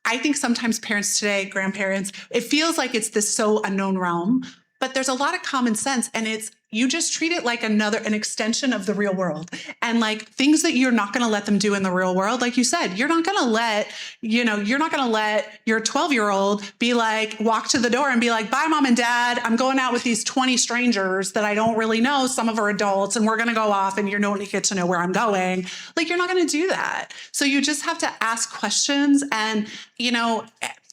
I think sometimes parents today, grandparents, it feels like it's this so unknown realm, but there's a lot of common sense, and you just treat it like an extension of the real world, and like things that you're not going to let them do in the real world. Like you said, you're not going to let your 12-year-old be like, walk to the door and be like, bye, mom and dad, I'm going out with these 20 strangers that I don't really know. Some of them are adults, and we're going to go off, and you don't get to know where I'm going. Like, you're not going to do that. So you just have to ask questions and,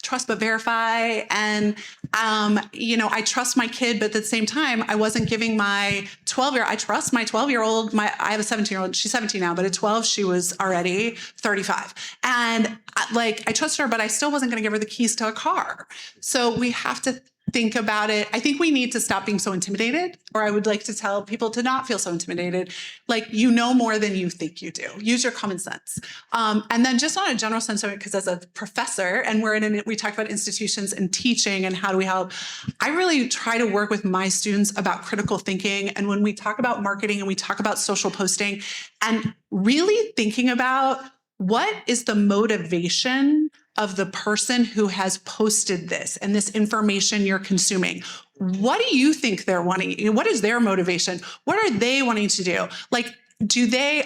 trust but verify. And, I trust my kid, but at the same time, I wasn't giving my 12-year-old, I trust my 12-year-old, I have a 17-year-old, she's 17 now, but at 12, she was already 35. And I trusted her, but I still wasn't going to give her the keys to a car. So we have to think about it. I think we need to stop being so intimidated, or I would like to tell people to not feel so intimidated. Like, more than you think you do. Use your common sense. And then just on a general sense of it, because as a professor, and we talk about institutions and teaching and how do we help, I really try to work with my students about critical thinking. And when we talk about marketing and we talk about social posting, and really thinking about what is the motivation of the person who has posted this and this information you're consuming. What do you think they're wanting? What is their motivation? What are they wanting to do?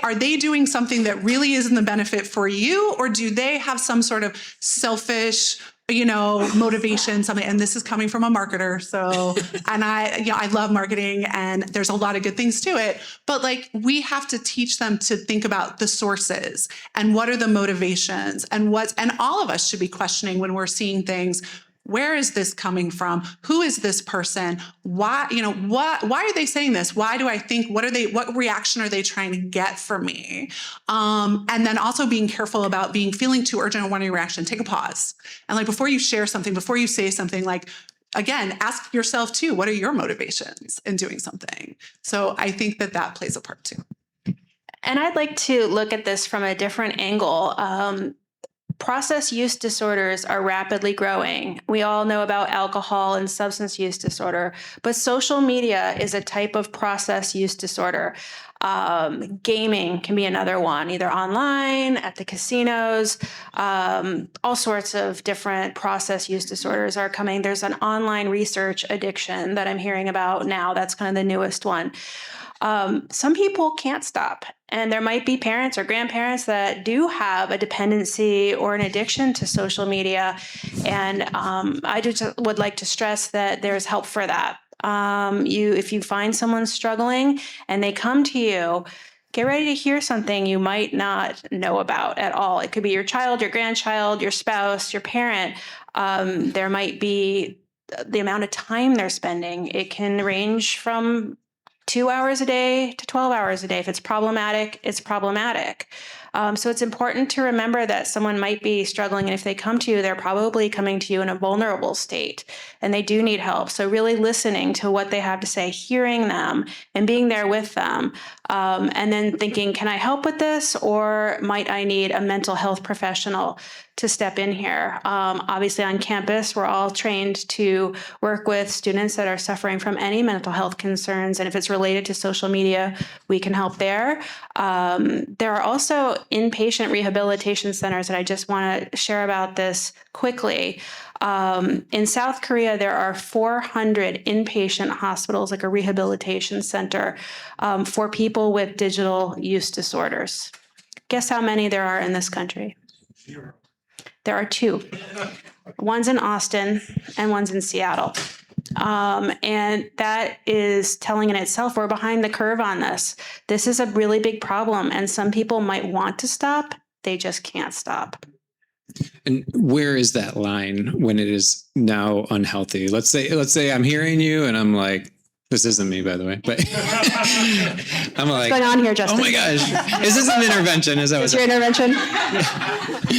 Are they doing something that really is in the benefit for you, or do they have some sort of selfish, motivation, something? And this is coming from a marketer. So, and I love marketing, and there's a lot of good things to it, but we have to teach them to think about the sources and what are the motivations, and all of us should be questioning when we're seeing things. Where is this coming from? Who is this person? Why, why are they saying this? Why do I think, what reaction are they trying to get from me? And then also being careful about feeling too urgent and wanting a reaction. Take a pause. And before you share something, before you say something, again, ask yourself too, what are your motivations in doing something? So I think that plays a part too. And I'd like to look at this from a different angle. Process use disorders are rapidly growing. We all know about alcohol and substance use disorder, but social media is a type of process use disorder. Gaming can be another one, either online, at the casinos. All sorts of different process use disorders are coming. There's an online research addiction that I'm hearing about now. That's kind of the newest one. Some people can't stop. And there might be parents or grandparents that do have a dependency or an addiction to social media. And I just would like to stress that there's help for that. If you find someone struggling and they come to you, get ready to hear something you might not know about at all. It could be your child, your grandchild, your spouse, your parent. There might be the amount of time they're spending. It can range from 2 hours a day to 12 hours a day. If it's problematic, it's problematic. So it's important to remember that someone might be struggling, and if they come to you, they're probably coming to you in a vulnerable state, and they do need help. So really listening to what they have to say, hearing them, and being there with them, and then thinking, can I help with this, or might I need a mental health professional to step in here? Obviously on campus, we're all trained to work with students that are suffering from any mental health concerns. And if it's related to social media, we can help there. There are also inpatient rehabilitation centers, and I just want to share about this quickly. In South Korea, there are 400 inpatient hospitals, like a rehabilitation center, for people with digital use disorders. Guess how many there are in this country? 0. There are 2. One's in Austin and one's in Seattle. And that is telling in itself we're behind the curve on this. This is a really big problem, and some people might want to stop. They just can't stop. And where is that line when it is now unhealthy? Let's say I'm hearing you and I'm like, this isn't me, by the way, but I'm like, What's going on here, Justin? oh my gosh, is this an intervention? Is that Is your intervention?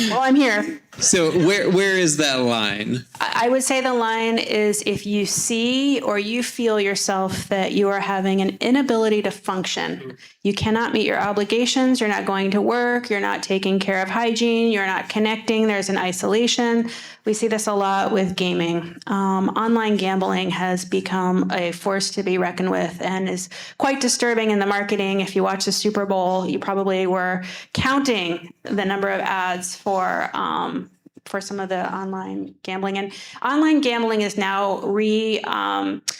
Well, I'm here. So where is that line? I would say the line is if you see or you feel yourself that you are having an inability to function, you cannot meet your obligations, you're not going to work, you're not taking care of hygiene, you're not connecting, there's an isolation. We see this a lot with gaming. Online gambling has become a force to be reckoned with and is quite disturbing in the marketing. If you watch the Super Bowl, you probably were counting the number of ads for some of the online gambling. And online gambling is now rephrasing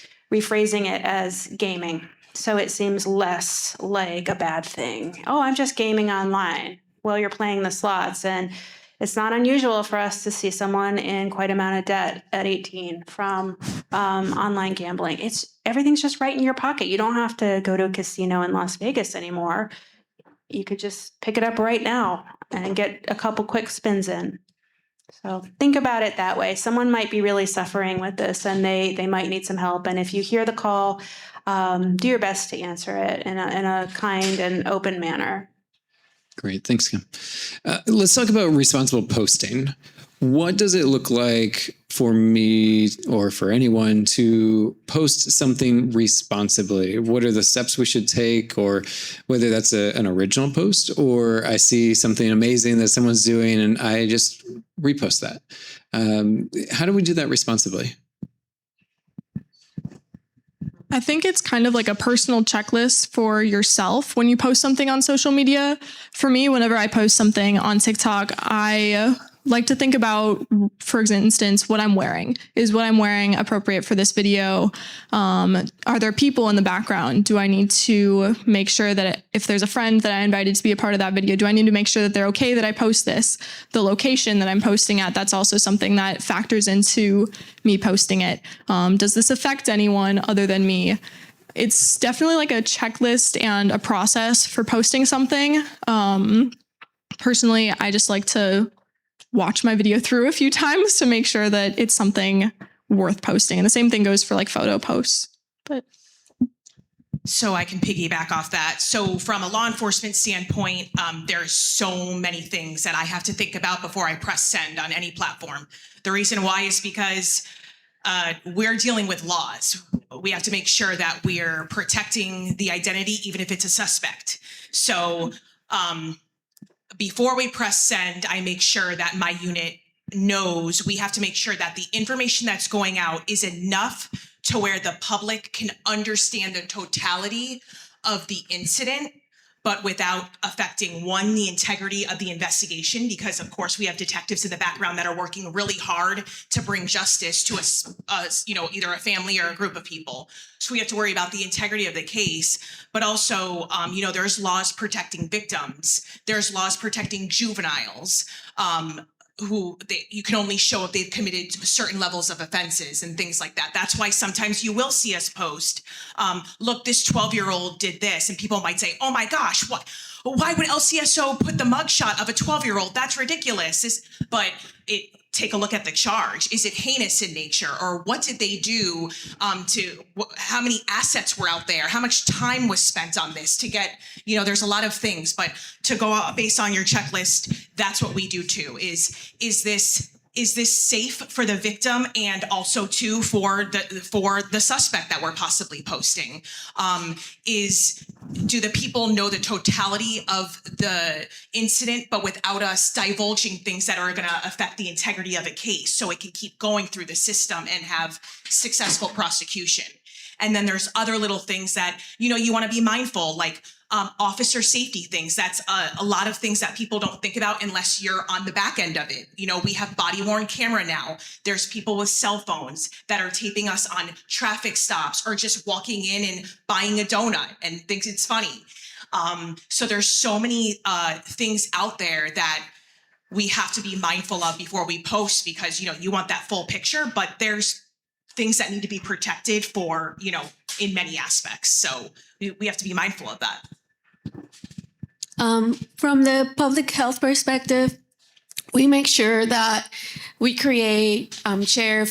it as gaming. So it seems less like a bad thing. Oh, I'm just gaming online. Well, you're playing the slots. And it's not unusual for us to see someone in quite amount of debt at 18 from online gambling. Everything's just right in your pocket. You don't have to go to a casino in Las Vegas anymore. You could just pick it up right now and get a couple quick spins in. So think about it that way. Someone might be really suffering with this and they might need some help. And if you hear the call, do your best to answer it in a kind and open manner. Great. Thanks, Kim. Let's talk about responsible posting. What does it look like for me or for anyone to post something responsibly? What are the steps we should take, or whether that's an original post or I see something amazing that someone's doing and I just repost that? How do we do that responsibly? I think it's kind of like a personal checklist for yourself when you post something on social media. For me, whenever I post something on TikTok, I like to think about, for instance, what I'm wearing. Is what I'm wearing appropriate for this video? Are there people in the background? Do I need to make sure that if there's a friend that I invited to be a part of that video, do I need to make sure that they're okay that I post this? The location that I'm posting at, that's also something that factors into me posting it. Does this affect anyone other than me? It's definitely like a checklist and a process for posting something. Personally, I just like to watch my video through a few times to make sure that it's something worth posting. And the same thing goes for like photo posts. But so I can piggyback off that. So from a law enforcement standpoint, there's so many things that I have to think about before I press send on any platform. The reason why is because we're dealing with laws. We have to make sure that we're protecting the identity, even if it's a suspect. So before we press send, I make sure that my unit knows we have to make sure that the information that's going out is enough to where the public can understand the totality of the incident, but without affecting, one, the integrity of the investigation, because of course we have detectives in the background that are working really hard to bring justice to either a family or a group of people. So we have to worry about the integrity of the case, but also, there's laws protecting victims. There's laws protecting juveniles, you can only show if they've committed certain levels of offenses and things like that. That's why sometimes you will see us post, look, this 12-year-old did this, and people might say, oh my gosh, why would LCSO put the mugshot of a 12-year-old? That's ridiculous. Take a look at the charge. Is it heinous in nature, or what did they do how many assets were out there? How much time was spent on this to get, there's a lot of things, but to go out based on your checklist, that's what we do too, is this safe for the victim and also too for the suspect that we're possibly posting? Do the people know the totality of the incident, but without us divulging things that are going to affect the integrity of a case so it can keep going through the system and have successful prosecution? And then there's other little things that, you want to be mindful, like officer safety things. That's a lot of things that people don't think about unless you're on the back end of it. We have body worn camera now. There's people with cell phones that are taping us on traffic stops or just walking in and buying a donut and thinks it's funny. So there's so many things out there that we have to be mindful of before we post, because you want that full picture, but there's things that need to be protected for, in many aspects. So we have to be mindful of that. From the public health perspective, we make sure that we create share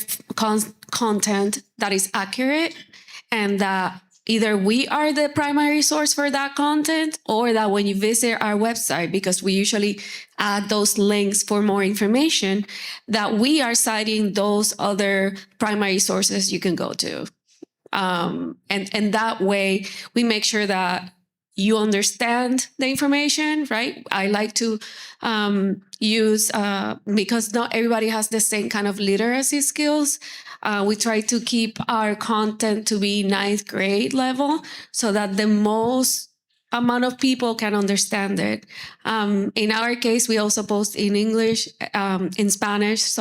content that is accurate, and that either we are the primary source for that content, or that when you visit our website, because we usually add those links for more information, that we are citing those other primary sources you can go to. And that way we make sure that you understand the information, right? I like to use, because not everybody has the same kind of literacy skills. We try to keep our content to be 9th grade level so that the most amount of people can understand it. In our case, we also post in English, in Spanish,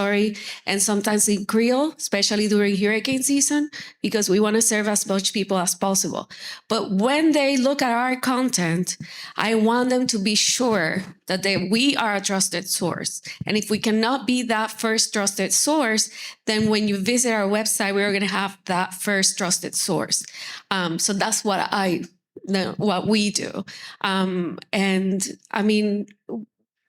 and sometimes in Creole, especially during hurricane season, because we want to serve as much people as possible. But when they look at our content, I want them to be sure that we are a trusted source. And if we cannot be that first trusted source, then when you visit our website, we're going to have that first trusted source. So that's what we do. And I mean,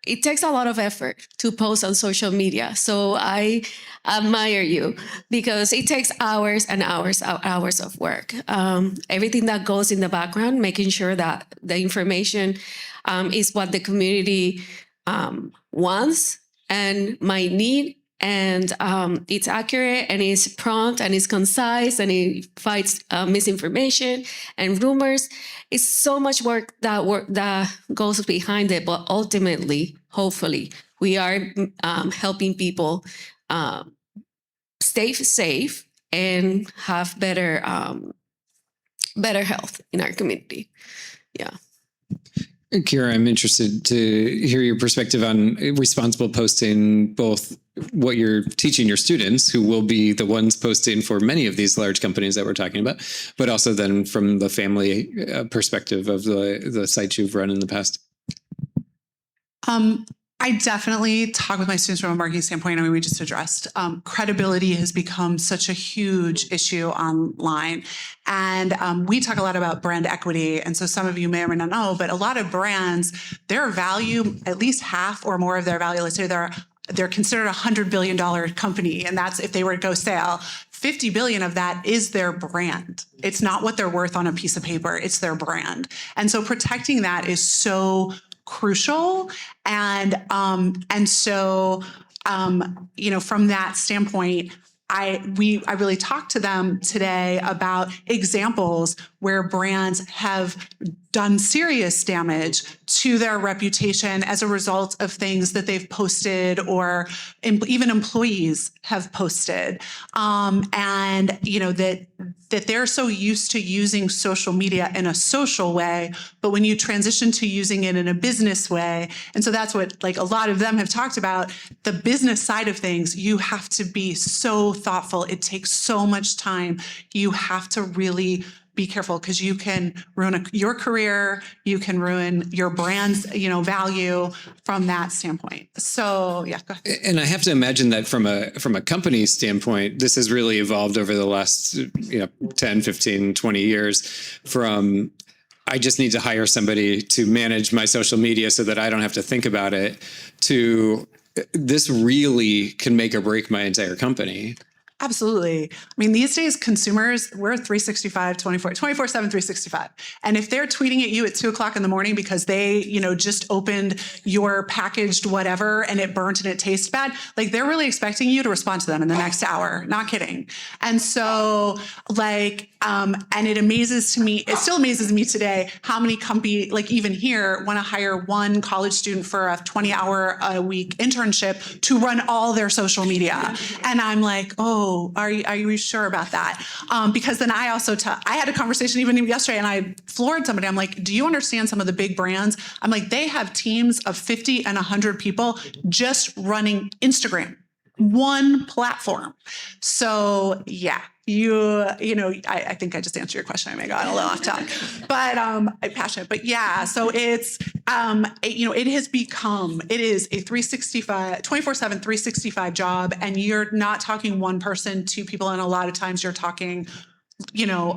it takes a lot of effort to post on social media. So I admire you, because it takes hours and hours of work. Everything that goes in the background, making sure that the information is what the community wants and might need. And it's accurate, and it's prompt, and it's concise, and it fights misinformation and rumors. It's so much work that goes behind it, but ultimately, hopefully, we are helping people stay safe and have better health in our community. Yeah. Kira, I'm interested to hear your perspective on responsible posting, both what you're teaching your students, who will be the ones posting for many of these large companies that we're talking about, but also then from the family perspective of the sites you've run in the past. I definitely talk with my students from a marketing standpoint. I mean, we just addressed credibility has become such a huge issue online. And we talk a lot about brand equity. And so some of you may or may not know, but a lot of brands, their value, at least half or more of their value, let's say they're considered $100 billion company. And that's if they were to go sale, 50 billion of that is their brand. It's not what they're worth on a piece of paper. It's their brand. And so protecting that is so crucial. And so, from that standpoint, I really talked to them today about examples where brands have done serious damage to their reputation as a result of things that they've posted, or even employees have posted. That they're so used to using social media in a social way, but when you transition to using it in a business way, and so that's what a lot of them have talked about, the business side of things, you have to be so thoughtful. It takes so much time. You have to really be careful, because you can ruin your career, you can ruin your brand's, value from that standpoint. So yeah, go ahead. And I have to imagine that from a company standpoint, this has really evolved over the last 10, 15, 20 years from I just need to hire somebody to manage my social media so that I don't have to think about it, to this really can make or break my entire company. Absolutely. I mean, these days, consumers, we're 365, 24/7, 365. And if they're tweeting at you at 2:00 in the morning because they, just opened your packaged whatever and it burnt and it tastes bad, they're really expecting you to respond to them in the next hour. Not kidding. And so and it still amazes me today how many companies, even here, want to hire one college student for a 20-hour-a-week internship to run all their social media. And I'm like, oh, are you sure about that? Because then I also, I had a conversation even yesterday, and I floored somebody. I'm like, do you understand some of the big brands? I'm like, they have teams of 50 and 100 people just running Instagram. one platform. So yeah, I think I just answered your question. I may have gotten a little off topic, but I'm passionate. But yeah, so it's it is a 365, 24/7, 365 job, and you're not talking one person, two people, and a lot of times you're talking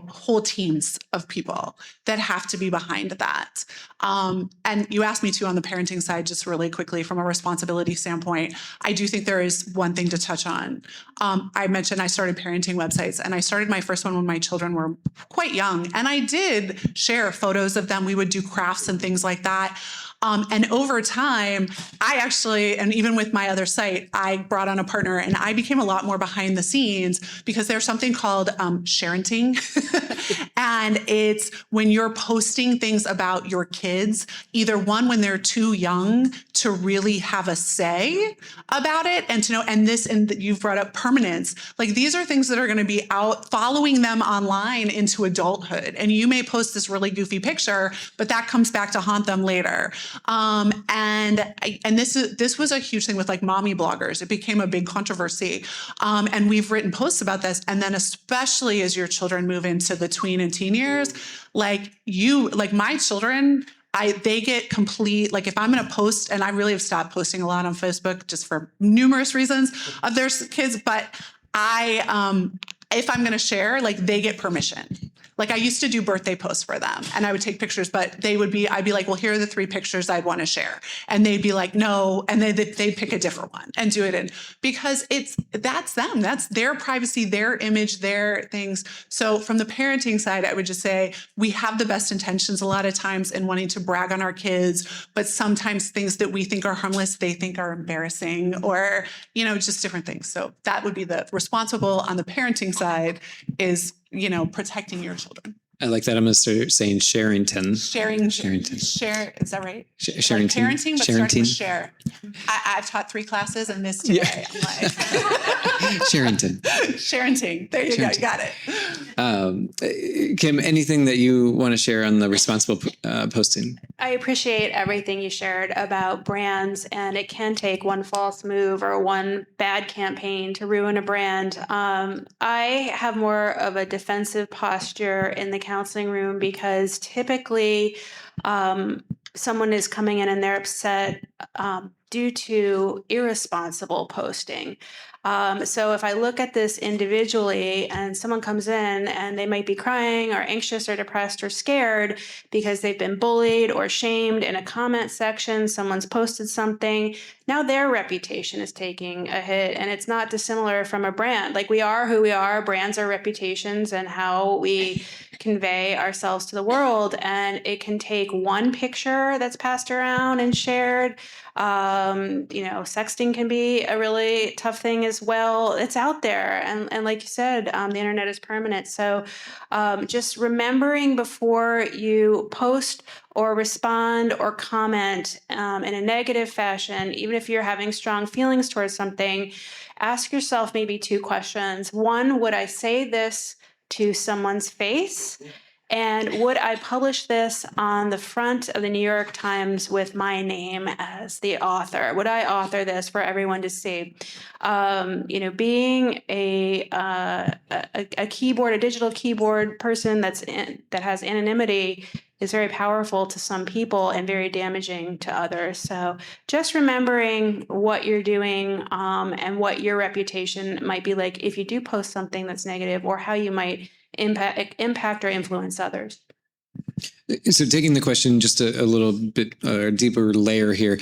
whole teams of people that have to be behind that. And you asked me too on the parenting side, just really quickly from a responsibility standpoint, I do think there is one thing to touch on. I mentioned I started parenting websites, and I started my first one when my children were quite young. And I did share photos of them. We would do crafts and things like that. And over time, and even with my other site, I brought on a partner and I became a lot more behind the scenes because there's something called sharenting. And it's when you're posting things about your kids, either one, when they're too young to really have a say about it and to know, and you've brought up permanence. Like these are things that are going to be out following them online into adulthood. And you may post this really goofy picture, but that comes back to haunt them later. And this was a huge thing with like mommy bloggers. It became a big controversy. And we've written posts about this. And then especially as your children move into the tween and teen years, like my children, they get complete, like if I'm going to post, and I really have stopped posting a lot on Facebook just for numerous reasons of their kids, but if I'm going to share, like they get permission. Like I used to do birthday posts for them and I would take pictures, but I'd be like, well, here are the 3 pictures I'd want to share. And they'd be like, no. And then they'd pick a different one and do it in, because that's them. That's their privacy, their image, their things. So from the parenting side, I would just say we have the best intentions a lot of times in wanting to brag on our kids, but sometimes things that we think are harmless, they think are embarrassing or, just different things. So that would be the responsible on the parenting side is protecting your children. I like that. I'm going to start saying Sharrington. Sharrington. Share, is that right? Sharrington. Like parenting, but starting with share. I've taught 3 classes and this today. Yeah. I'm like Sharrington. Sharrington. There you go. You got it. Kymm, anything that you want to share on the responsible posting? I appreciate everything you shared about brands, and it can take one false move or one bad campaign to ruin a brand. I have more of a defensive posture in the counseling room because typically someone is coming in and they're upset due to irresponsible posting. So if I look at this individually and someone comes in and they might be crying or anxious or depressed or scared because they've been bullied or shamed in a comment section, someone's posted something, now their reputation is taking a hit, and it's not dissimilar from a brand. Like we are who we are, brands are reputations and how we convey ourselves to the world, and it can take one picture that's passed around and shared. Sexting can be a really tough thing as well. It's out there. And like you said, the internet is permanent. So just remembering before you post or respond or comment in a negative fashion, even if you're having strong feelings towards something, ask yourself maybe 2 questions. 1, would I say this to someone's face? And would I publish this on the front of the New York Times with my name as the author? Would I author this for everyone to see? Being a digital keyboard person that has anonymity is very powerful to some people and very damaging to others. So just remembering what you're doing and what your reputation might be like if you do post something that's negative, or how you might impact or influence others. So taking the question just a little bit deeper layer here,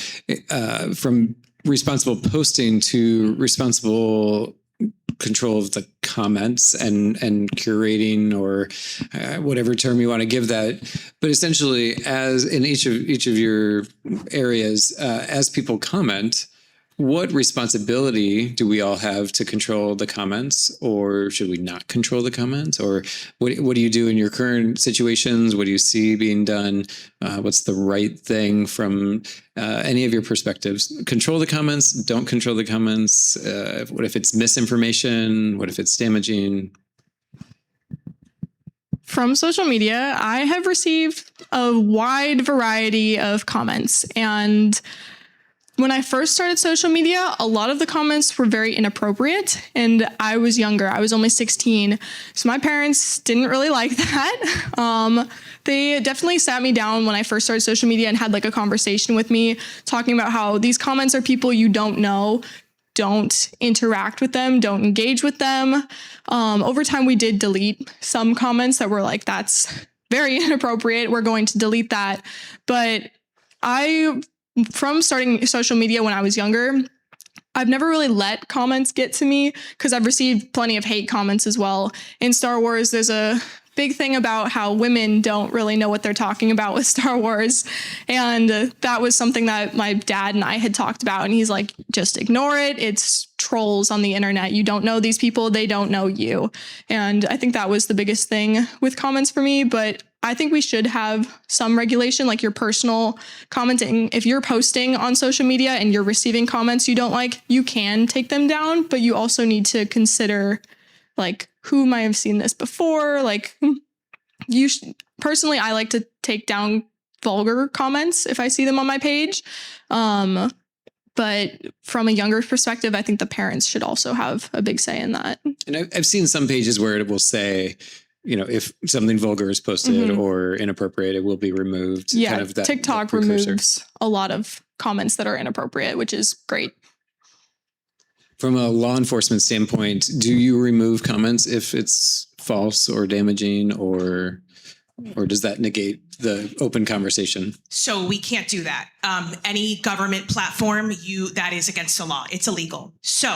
from responsible posting to responsible control of the comments and curating, or whatever term you want to give that. But essentially, as in each of your areas, as people comment, what responsibility do we all have to control the comments, or should we not control the comments? Or what do you do in your current situations? What do you see being done? What's the right thing from any of your perspectives? Control the comments, don't control the comments. What if it's misinformation? What if it's damaging? From social media, I have received a wide variety of comments, and when I first started social media, a lot of the comments were very inappropriate, and I was younger. I was only 16, so my parents didn't really like that. They definitely sat me down when I first started social media and had like a conversation with me, talking about how these comments are people you don't know. Don't interact with them, don't engage with them. Over time, we did delete some comments that were like, that's very inappropriate. We're going to delete that. But from starting social media when I was younger, I've never really let comments get to me because I've received plenty of hate comments as well. In Star Wars, there's a big thing about how women don't really know what they're talking about with Star Wars. And that was something that my dad and I had talked about. And he's like, just ignore it. It's trolls on the internet. You don't know these people. They don't know you. And I think that was the biggest thing with comments for me. But I think we should have some regulation, like your personal commenting. If you're posting on social media and you're receiving comments you don't like, you can take them down, but you also need to consider like, who might have seen this before? Like, personally, I like to take down vulgar comments if I see them on my page. But from a younger perspective, I think the parents should also have a big say in that. And I've seen some pages where it will say, if something vulgar is posted or inappropriate, it will be removed. Yeah, kind of TikTok removes a lot of comments that are inappropriate, which is great. From a law enforcement standpoint, do you remove comments if it's false or damaging, or does that negate the open conversation? So we can't do that. Any government platform, that is against the law. It's illegal. So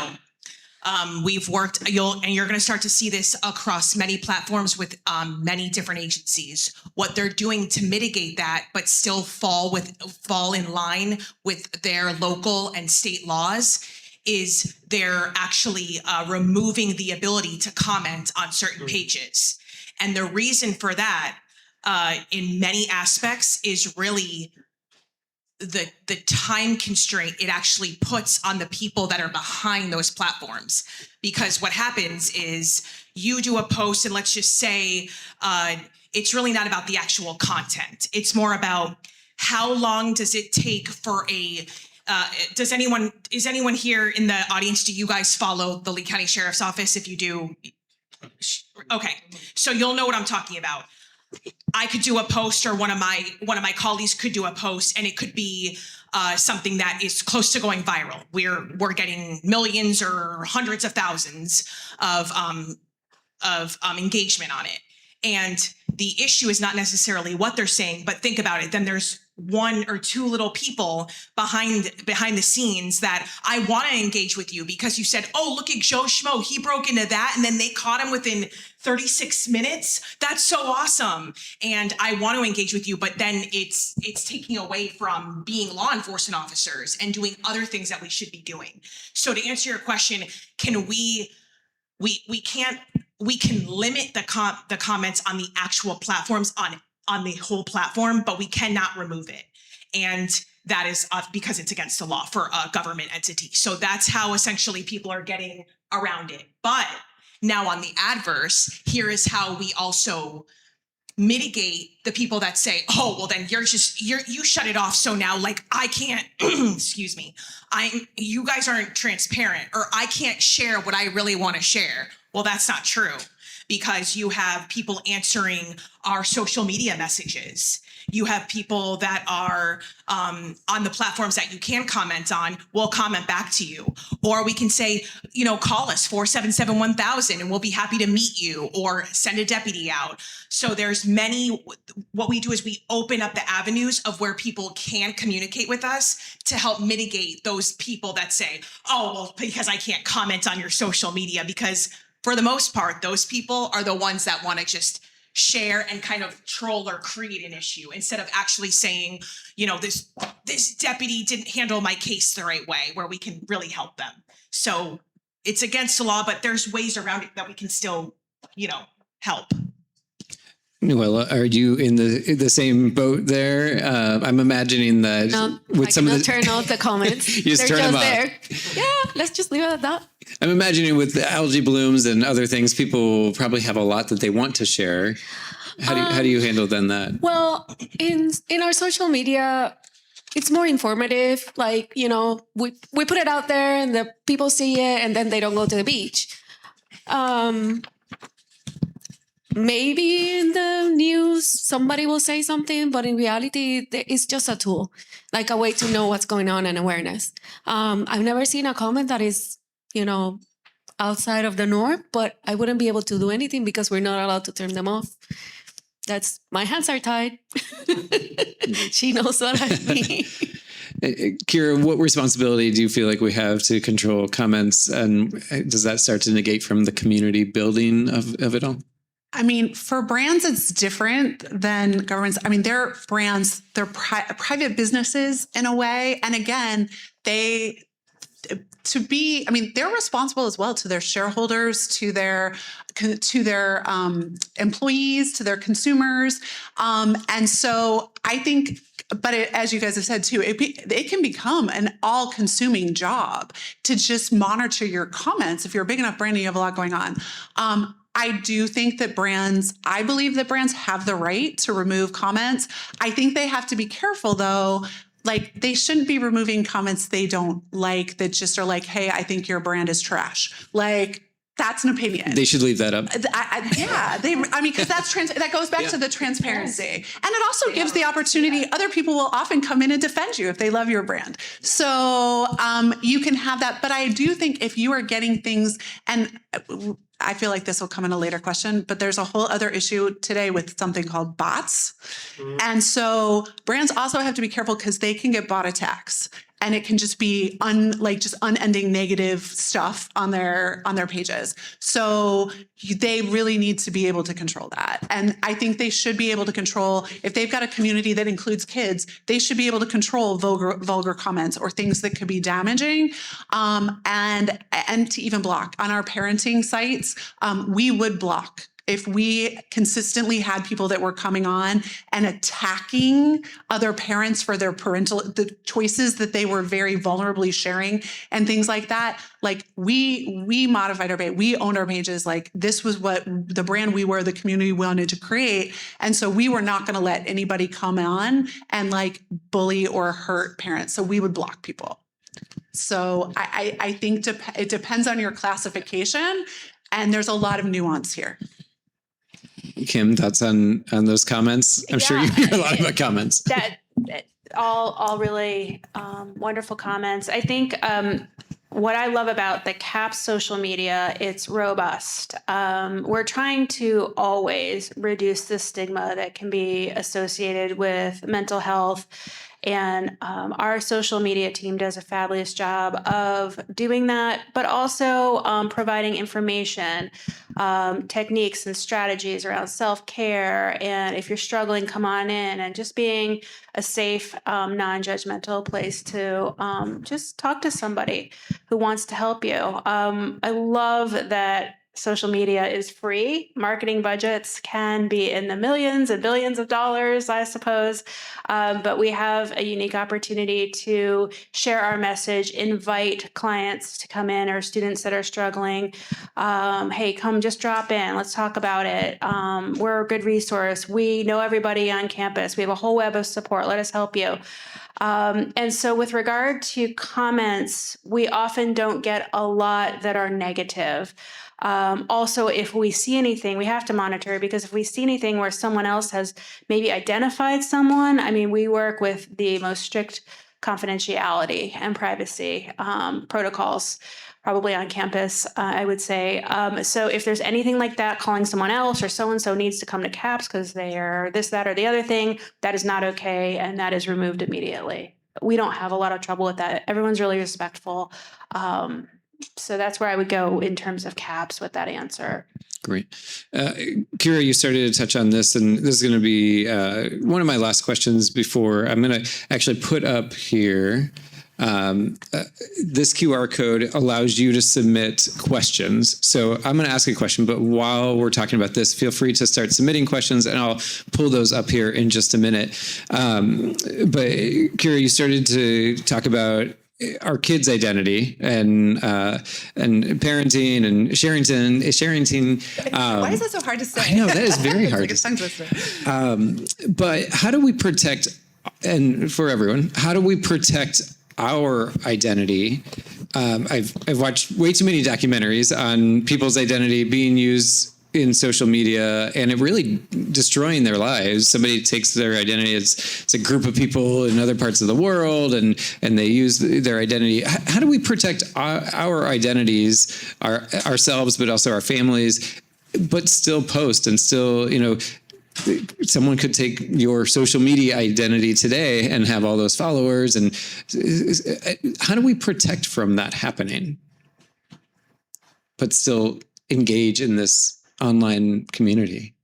we've worked, you're going to start to see this across many platforms with many different agencies. What they're doing to mitigate that, but still fall in line with their local and state laws, is they're actually removing the ability to comment on certain pages. And the reason for that, in many aspects, is really the time constraint it actually puts on the people that are behind those platforms. Because what happens is you do a post, and let's just say it's really not about the actual content. It's more about how long does it take for is anyone here in the audience, do you guys follow the Lee County Sheriff's Office? If you do, okay, so you'll know what I'm talking about. I could do a post, or one of my colleagues could do a post, and it could be something that is close to going viral. We're getting millions or hundreds of thousands of engagement on it. And the issue is not necessarily what they're saying, but think about it. Then there's one or two little people behind the scenes that I want to engage with you because you said, oh, look at Joe Schmo. He broke into that, and then they caught him within 36 minutes. That's so awesome. And I want to engage with you, but then it's taking away from being law enforcement officers and doing other things that we should be doing. So to answer your question, can we can limit the comments on the actual platforms on the whole platform, but we cannot remove it. And that is because it's against the law for a government entity. So that's how essentially people are getting around it. But now on the adverse, here is how we also mitigate the people that say, oh, well, then you shut it off. So now, like, I can't, excuse me, you guys aren't transparent, or I can't share what I really want to share. Well, that's not true, because you have people answering our social media messages. You have people that are on the platforms that you can comment on, will comment back to you. Or we can say, call us 477-1000 and we'll be happy to meet you, or send a deputy out. So there's what we do is we open up the avenues of where people can communicate with us to help mitigate those people that say, oh, well, because I can't comment on your social media, because for the most part, those people are the ones that want to just share and kind of troll or create an issue instead of actually saying, this deputy didn't handle my case the right way, where we can really help them. So it's against the law, but there's ways around it that we can still, help. Noelia, are you in the same boat there? I'm imagining that with some of the turn off the comments. You just turn them off. There. Yeah, let's just leave it at that. I'm imagining with the algae blooms and other things, people probably have a lot that they want to share. How do you handle then that? Well, in our social media, it's more informative. Like, we put it out there and the people see it and then they don't go to the beach. Maybe in the news, somebody will say something, but in reality, it's just a tool, like a way to know what's going on and awareness. I've never seen a comment that is, outside of the norm, but I wouldn't be able to do anything because we're not allowed to turn them off. My hands are tied. She knows what I mean. Kira, what responsibility do you feel like we have to control comments, and does that start to negate from the community building of it all? I mean, for brands, it's different than governments. I mean, they're brands, they're private businesses in a way. And again, they're responsible as well to their shareholders, to their employees, to their consumers. And so I think, but as you guys have said too, it can become an all-consuming job to just monitor your comments. If you're a big enough brand and you have a lot going on. I do think that I believe that brands have the right to remove comments. I think they have to be careful though. Like, they shouldn't be removing comments they don't like that just are like, hey, I think your brand is trash. Like, that's an opinion. They should leave that up. Because that goes back to the transparency. And it also gives the opportunity, other people will often come in and defend you if they love your brand. So you can have that. But I do think if you are getting things, and I feel like this will come in a later question, but there's a whole other issue today with something called bots. Mm-hmm. And so brands also have to be careful because they can get bot attacks. And it can just be just unending negative stuff on their pages. So they really need to be able to control that. And I think they should be able to control, if they've got a community that includes kids, they should be able to control vulgar comments or things that could be damaging, and to even block. On our parenting sites, we would block. If we consistently had people that were coming on and attacking other parents for the choices that they were very vulnerably sharing and things like that, like we modified our page. We owned our pages. Like, this was what the brand we were, the community we wanted to create. And so we were not going to let anybody come on and like bully or hurt parents. So we would block people. So I think it depends on your classification, and there's a lot of nuance here. Kymm, thoughts on those comments? I'm sure you hear a lot about comments. All really wonderful comments. I think what I love about the CAPS social media, it's robust. We're trying to always reduce the stigma that can be associated with mental health. And our social media team does a fabulous job of doing that, but also providing information, techniques and strategies around self-care. And if you're struggling, come on in, and just being a safe, non-judgmental place to just talk to somebody who wants to help you. I love that social media is free. Marketing budgets can be in the millions and billions of dollars, I suppose. But we have a unique opportunity to share our message, invite clients to come in or students that are struggling. Hey, come just drop in. Let's talk about it. We're a good resource. We know everybody on campus. We have a whole web of support. Let us help you. And so with regard to comments, we often don't get a lot that are negative. Also, if we see anything, we have to monitor, because if we see anything where someone else has maybe identified someone, I mean, we work with the most strict confidentiality and privacy protocols probably on campus, I would say. So if there's anything like that, calling someone else or so-and-so needs to come to CAPS because they are this, that, or the other thing, that is not okay, and that is removed immediately. We don't have a lot of trouble with that. Everyone's really respectful. So that's where I would go in terms of CAPS with that answer. Great. Kira, you started to touch on this, and this is going to be one of my last questions before I'm going to actually put up here. This QR code allows you to submit questions. So I'm going to ask a question, but while we're talking about this, feel free to start submitting questions, and I'll pull those up here in just a minute. But Kira, you started to talk about our kids' identity and parenting and sharing. Why is that so hard to say? I know, that is very hard. It's like a tongue twister. But how do we protect and for everyone, how do we protect our identity? I've watched way too many documentaries on people's identity being used in social media and it really destroying their lives. Somebody takes their identity, it's a group of people in other parts of the world and they use their identity. How do we protect our identities, ourselves, but also our families, but still post and still, someone could take your social media identity today and have all those followers. And how do we protect from that happening, but still engage in this online community?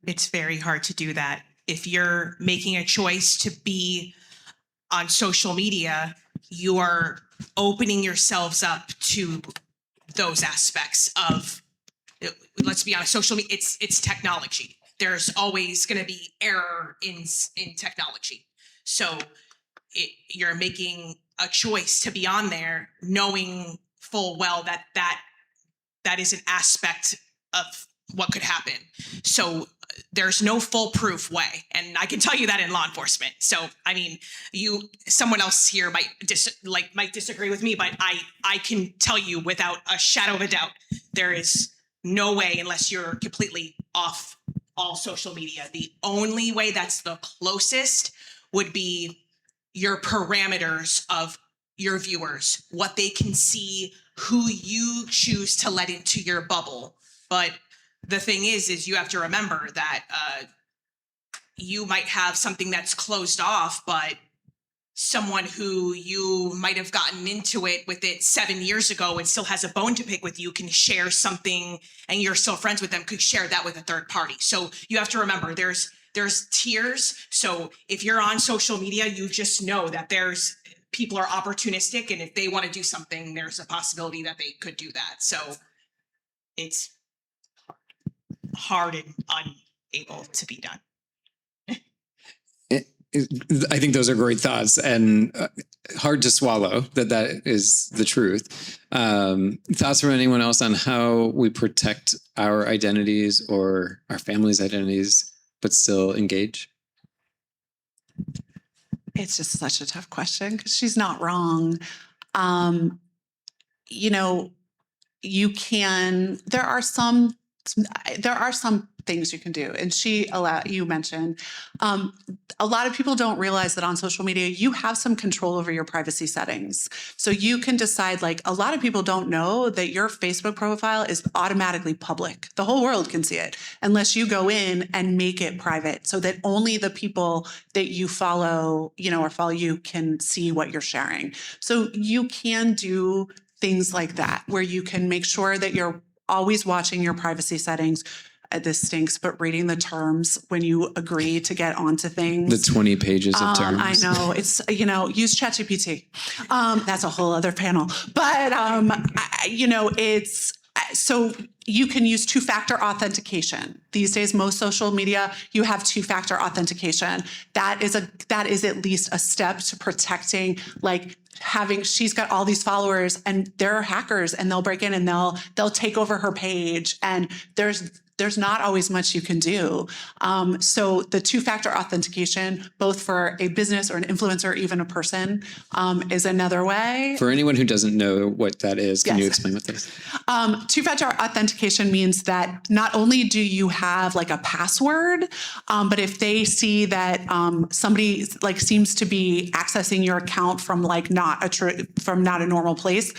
It's very hard to do that. If you're making a choice to be on social media, you are opening yourselves up to those aspects of, let's be honest, social media, it's technology. There's always going to be error in technology. So you're making a choice to be on there knowing full well that is an aspect of what could happen. So there's no foolproof way. And I can tell you that in law enforcement. So, I mean, someone else here might disagree with me, but I can tell you without a shadow of a doubt, there is no way unless you're completely off all social media. The only way that's the closest would be your parameters of your viewers, what they can see, who you choose to let into your bubble. But the thing is you have to remember that you might have something that's closed off, but someone who you might have gotten into it with it 7 years ago and still has a bone to pick with you can share something and you're still friends with them, could share that with a third party. So you have to remember there's tiers. So if you're on social media, you just know that people are opportunistic, and if they want to do something, there's a possibility that they could do that. So it's hard and unable to be done. I think those are great thoughts and hard to swallow that is the truth. Thoughts from anyone else on how we protect our identities or our family's identities, but still engage? It's just such a tough question because she's not wrong. You can, there are some things you can do. And you mentioned, a lot of people don't realize that on social media, you have some control over your privacy settings. So you can decide, a lot of people don't know that your Facebook profile is automatically public. The whole world can see it unless you go in and make it private so that only the people that you follow, or follow you can see what you're sharing. So you can do things like that where you can make sure that you're always watching your privacy settings. This stinks, but reading the terms when you agree to get onto things. The 20 pages of terms. I know. It's, use ChatGPT. That's a whole other panel. But, so you can use two-factor authentication. These days, most social media, you have two-factor authentication. That is at least a step to protecting, she's got all these followers and they're hackers and they'll break in and they'll take over her page, and there's not always much you can do. So the two-factor authentication, both for a business or an influencer, or even a person, is another way. For anyone who doesn't know what that is, can you explain what that is? Two-factor authentication means that not only do you have a password, but if they see that somebody seems to be accessing your account from not a normal place,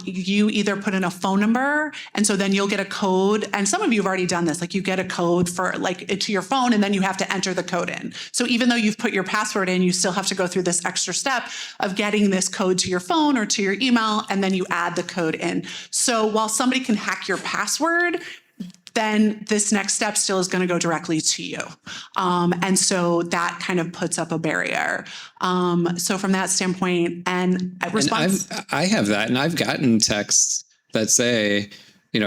you either put in a phone number, and so then you'll get a code. And some of you have already done this. You get a code for to your phone, and then you have to enter the code in. So even though you've put your password in, you still have to go through this extra step of getting this code to your phone or to your email, and then you add the code in. So while somebody can hack your password, then this next step still is going to go directly to you. And so that kind of puts up a barrier. So from that standpoint, and response. And I have that, and I've gotten texts that say,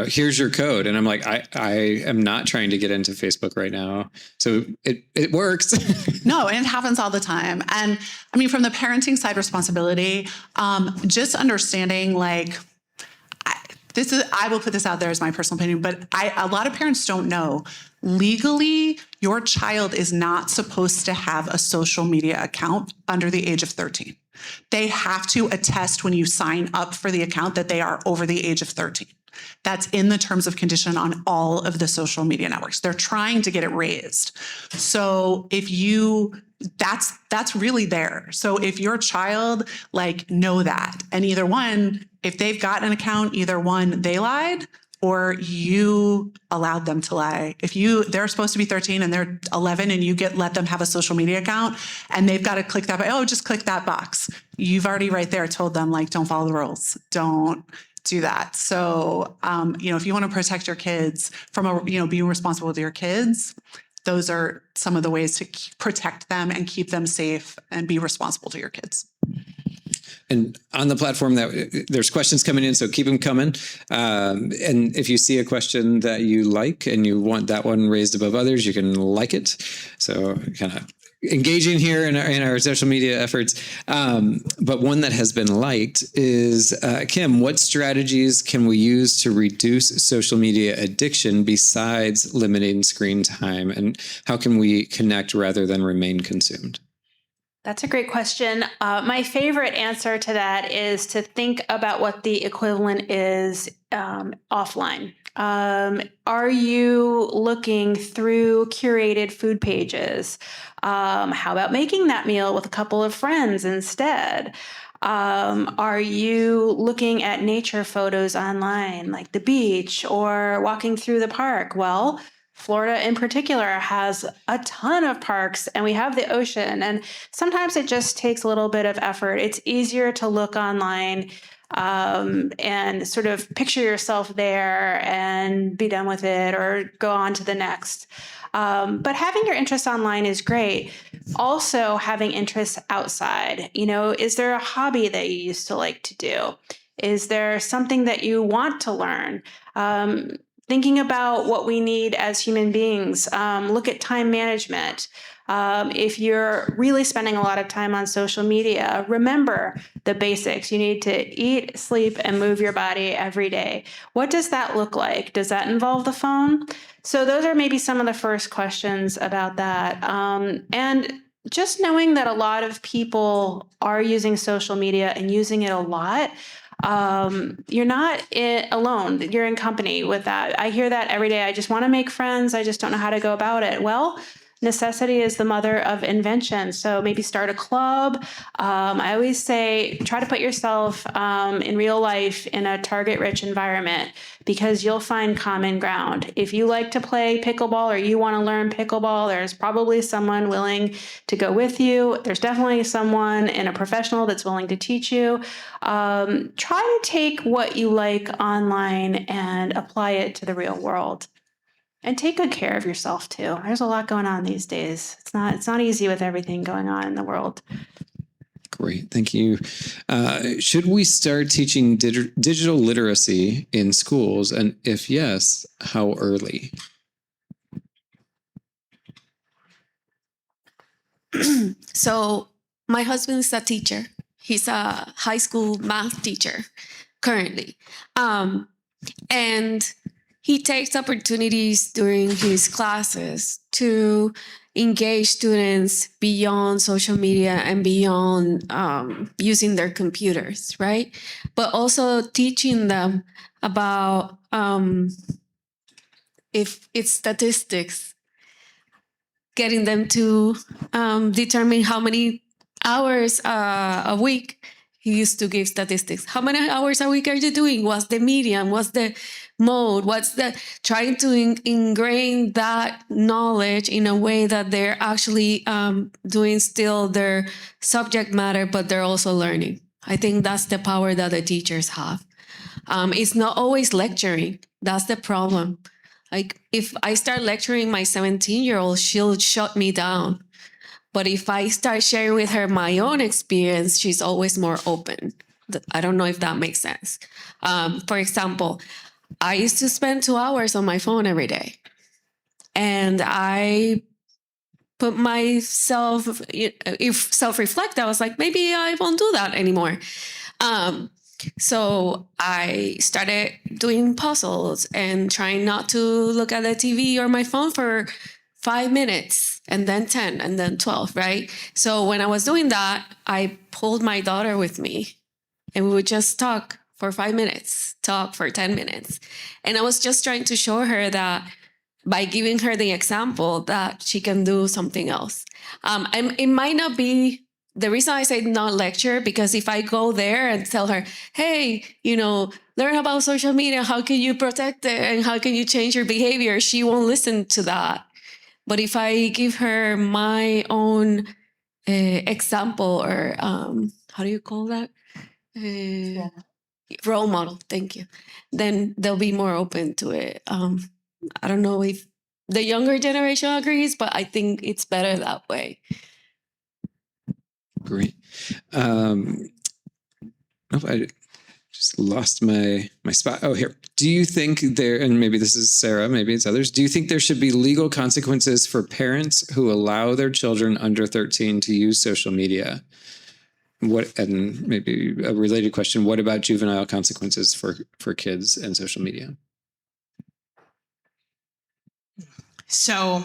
here's your code. And I'm like, I am not trying to get into Facebook right now. So it works. No, and it happens all the time. And I mean, from the parenting side responsibility, just understanding I will put this out there as my personal opinion, but a lot of parents don't know Legally, your child is not supposed to have a social media account under the age of 13. They have to attest when you sign up for the account that they are over the age of 13. That's in the terms of condition on all of the social media networks. They're trying to get it raised. So that's really there. So if your child, know that, and either one, if they've got an account, either one, they lied, or you allowed them to lie. If they're supposed to be 13 and they're 11 and you let them have a social media account and they've got to click that, just click that box. You've already right there told them, don't follow the rules. Don't do that. So, if you want to protect your kids from being responsible with your kids, those are some of the ways to protect them and keep them safe and be responsible to your kids. And on the platform, there's questions coming in, so keep them coming. And if you see a question that you like and you want that one raised above others, you can like it. So kind of engaging here in our social media efforts. But one that has been liked is, Kymm, what strategies can we use to reduce social media addiction besides limiting screen time? And how can we connect rather than remain consumed? That's a great question. My favorite answer to that is to think about what the equivalent is offline. Are you looking through curated food pages? How about making that meal with a couple of friends instead? Are you looking at nature photos online, like the beach or walking through the park? Well, Florida in particular has a ton of parks, and we have the ocean, and sometimes it just takes a little bit of effort. It's easier to look online and sort of picture yourself there and be done with it or go on to the next. But having your interests online is great. Also, having interests outside. Is there a hobby that you used to like to do? Is there something that you want to learn? Thinking about what we need as human beings. Look at time management. If you're really spending a lot of time on social media, remember the basics. You need to eat, sleep, and move your body every day. What does that look like? Does that involve the phone? So those are maybe some of the first questions about that. And just knowing that a lot of people are using social media and using it a lot, you're not alone. You're in company with that. I hear that every day. I just want to make friends. I just don't know how to go about it. Well, necessity is the mother of invention. So maybe start a club. I always say, try to put yourself in real life in a target-rich environment, because you'll find common ground. If you like to play pickleball or you want to learn pickleball, there's probably someone willing to go with you. There's definitely someone and a professional that's willing to teach you. Try to take what you like online and apply it to the real world. And take good care of yourself too. There's a lot going on these days. It's not easy with everything going on in the world. Great, thank you. Should we start teaching digital literacy in schools? And if yes, how early? So my husband's a teacher. He's a high school math teacher currently. And he takes opportunities during his classes to engage students beyond social media and beyond using their computers, right? But also teaching them about if it's statistics, getting them to determine how many hours a week. He used to give statistics. How many hours a week are you doing? What's the medium? What's the mode? Trying to ingrain that knowledge in a way that they're actually doing still their subject matter, but they're also learning. I think that's the power that the teachers have. It's not always lecturing. That's the problem. Like if I start lecturing my 17-year-old, she'll shut me down. But if I start sharing with her my own experience, she's always more open. I don't know if that makes sense. For example, I used to spend 2 hours on my phone every day. And I put myself, if self-reflect, I was like, maybe I won't do that anymore. So I started doing puzzles and trying not to look at the TV or my phone for 5 minutes and then 10 and then 12, right? So when I was doing that, I pulled my daughter with me and we would just talk for 5 minutes, talk for 10 minutes. And I was just trying to show her that by giving her the example that she can do something else. And it might not be the reason I say not lecture, because if I go there and tell her, hey, learn about social media, how can you protect it and how can you change your behavior, she won't listen to that. But if I give her my own example, or how do you call that? Role model, thank you. Then they'll be more open to it. I don't know if the younger generation agrees, but I think it's better that way. Great. I just lost my spot. Oh, here. Do you think there, and maybe this is Sarah, maybe it's others, do you think there should be legal consequences for parents who allow their children under 13 to use social media? And maybe a related question, what about juvenile consequences for kids and social media? So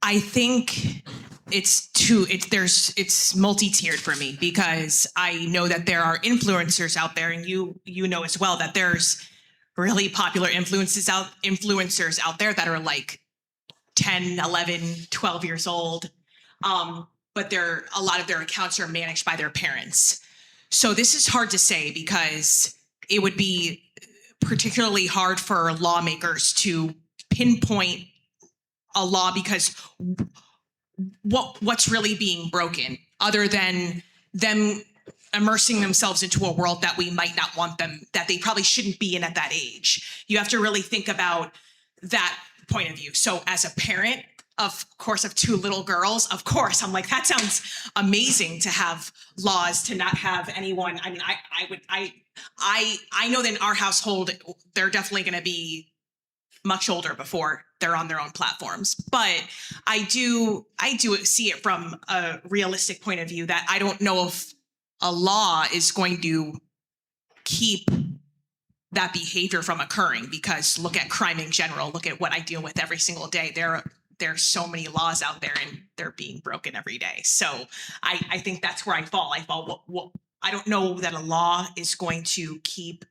I think it's multi-tiered for me, because I know that there are influencers out there, and you know as well that there's really popular influencers out there that are like 10, 11, 12 years old. But a lot of their accounts are managed by their parents. So this is hard to say, because it would be particularly hard for lawmakers to pinpoint a law, because what's really being broken, other than them immersing themselves into a world that we might not want them, that they probably shouldn't be in at that age. You have to really think about that point of view. So as a parent, of course, of 2 little girls, of course, I'm like, that sounds amazing to have laws to not have anyone. I mean, I know that in our household, they're definitely going to be much older before they're on their own platforms. But I do see it from a realistic point of view, that I don't know if a law is going to keep that behavior from occurring, because look at crime in general, look at what I deal with every single day. There's so many laws out there, and they're being broken every day. So I think that's where I fall. I don't know that a law is going to keep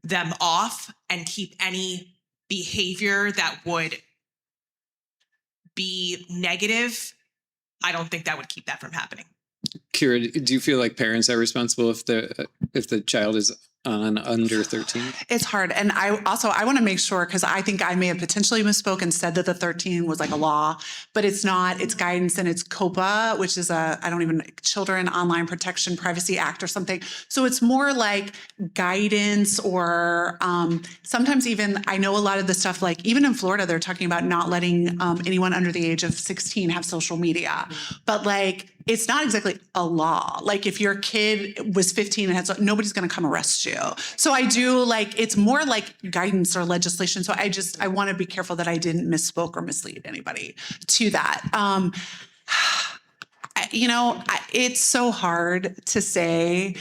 them off and keep any behavior that would be negative. I don't think that would keep that from happening. Kira, do you feel like parents are responsible if the child is on under 13? It's hard. And I want to make sure, because I think I may have potentially misspoke and said that the 13 was like a law, but it's not. It's guidance, and it's COPA, which is Children Online Protection Privacy Act or something. So it's more like guidance, or sometimes even, I know a lot of the stuff, like even in Florida, they're talking about not letting anyone under the age of 16 have social media. But like, it's not exactly a law. Like if your kid was 15 and nobody's going to come arrest you. So I do it's more like guidance or legislation. So I want to be careful that I didn't misspoke or mislead anybody to that. It's so hard to say.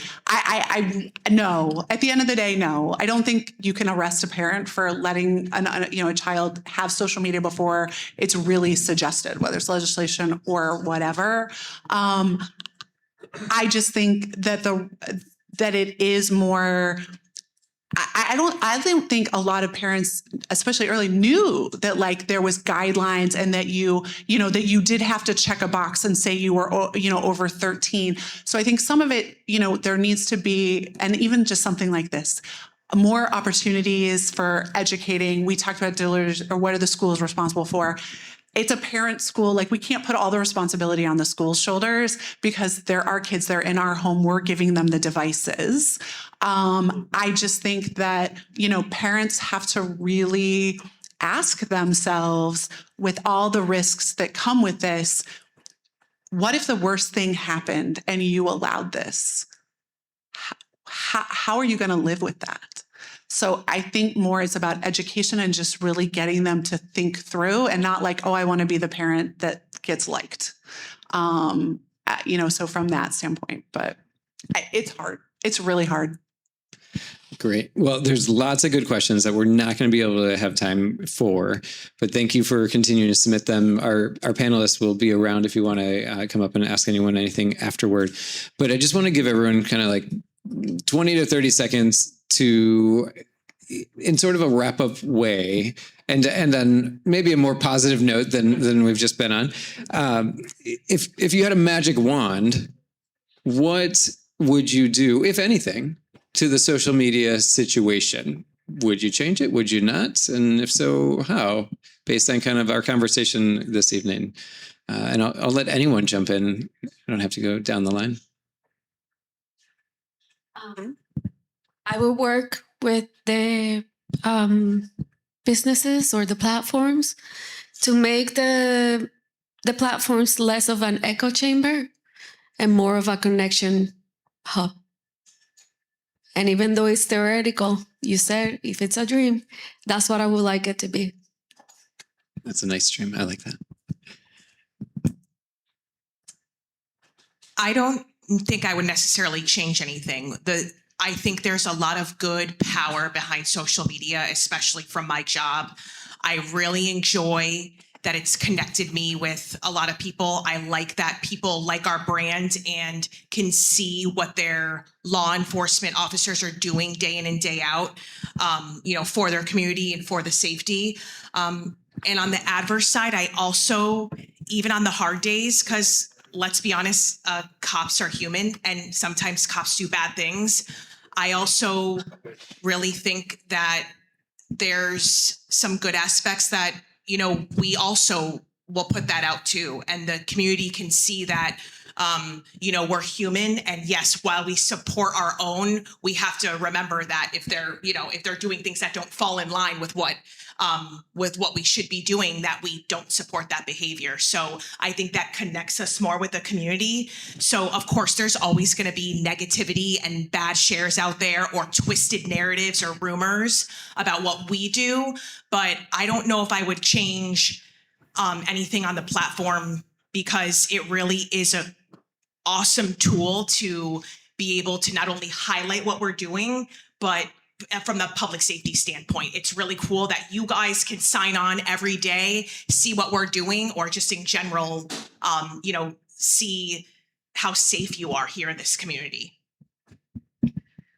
No, at the end of the day, no. I don't think you can arrest a parent for letting a child have social media before it's really suggested, whether it's legislation or whatever. I just think that that it is more. I don't think a lot of parents, especially early, knew that there was guidelines, and that that you did have to check a box and say you were over 13. So I think some of it, there needs to be, and even just something like this, more opportunities for educating. We talked about dealers, or what are the schools responsible for? It's a parent school. We can't put all the responsibility on the school's shoulders, because there are kids that are in our home. We're giving them the devices. I just think that, parents have to really ask themselves, with all the risks that come with this, what if the worst thing happened and you allowed this? How are you going to live with that? So I think more it's about education and just really getting them to think through, and not I want to be the parent that gets liked. So from that standpoint, but It's hard. It's really hard. Great. Well, there's lots of good questions that we're not going to be able to have time for, but thank you for continuing to submit them. Our panelists will be around if you want to come up and ask anyone anything afterward. But I just want to give everyone kind of like 20 to 30 seconds to, in sort of a wrap-up way, and then maybe a more positive note than we've just been on. If you had a magic wand, what would you do, if anything, to the social media situation? Would you change it? Would you not? And if so, how? Based on kind of our conversation this evening. And I'll let anyone jump in. I don't have to go down the line. I will work with the businesses or the platforms to make the platforms less of an echo chamber and more of a connection hub. And even though it's theoretical, you said if it's a dream, that's what I would like it to be. That's a nice dream. I like that. I don't think I would necessarily change anything. I think there's a lot of good power behind social media, especially from my job. I really enjoy that it's connected me with a lot of people. I like that people like our brand and can see what their law enforcement officers are doing day in and day out, for their community and for the safety. And on the adverse side, I also, even on the hard days, because let's be honest, cops are human and sometimes cops do bad things. I also really think that there's some good aspects that, we also will put that out too. And the community can see that, we're human. And yes, while we support our own, we have to remember that if they're doing things that don't fall in line with what we should be doing, that we don't support that behavior. So I think that connects us more with the community. So of course, there's always going to be negativity and bad shares out there or twisted narratives or rumors about what we do. But I don't know if I would change anything on the platform, because it really is an awesome tool to be able to not only highlight what we're doing, but from the public safety standpoint, it's really cool that you guys can sign on every day, see what we're doing, or just in general, see how safe you are here in this community.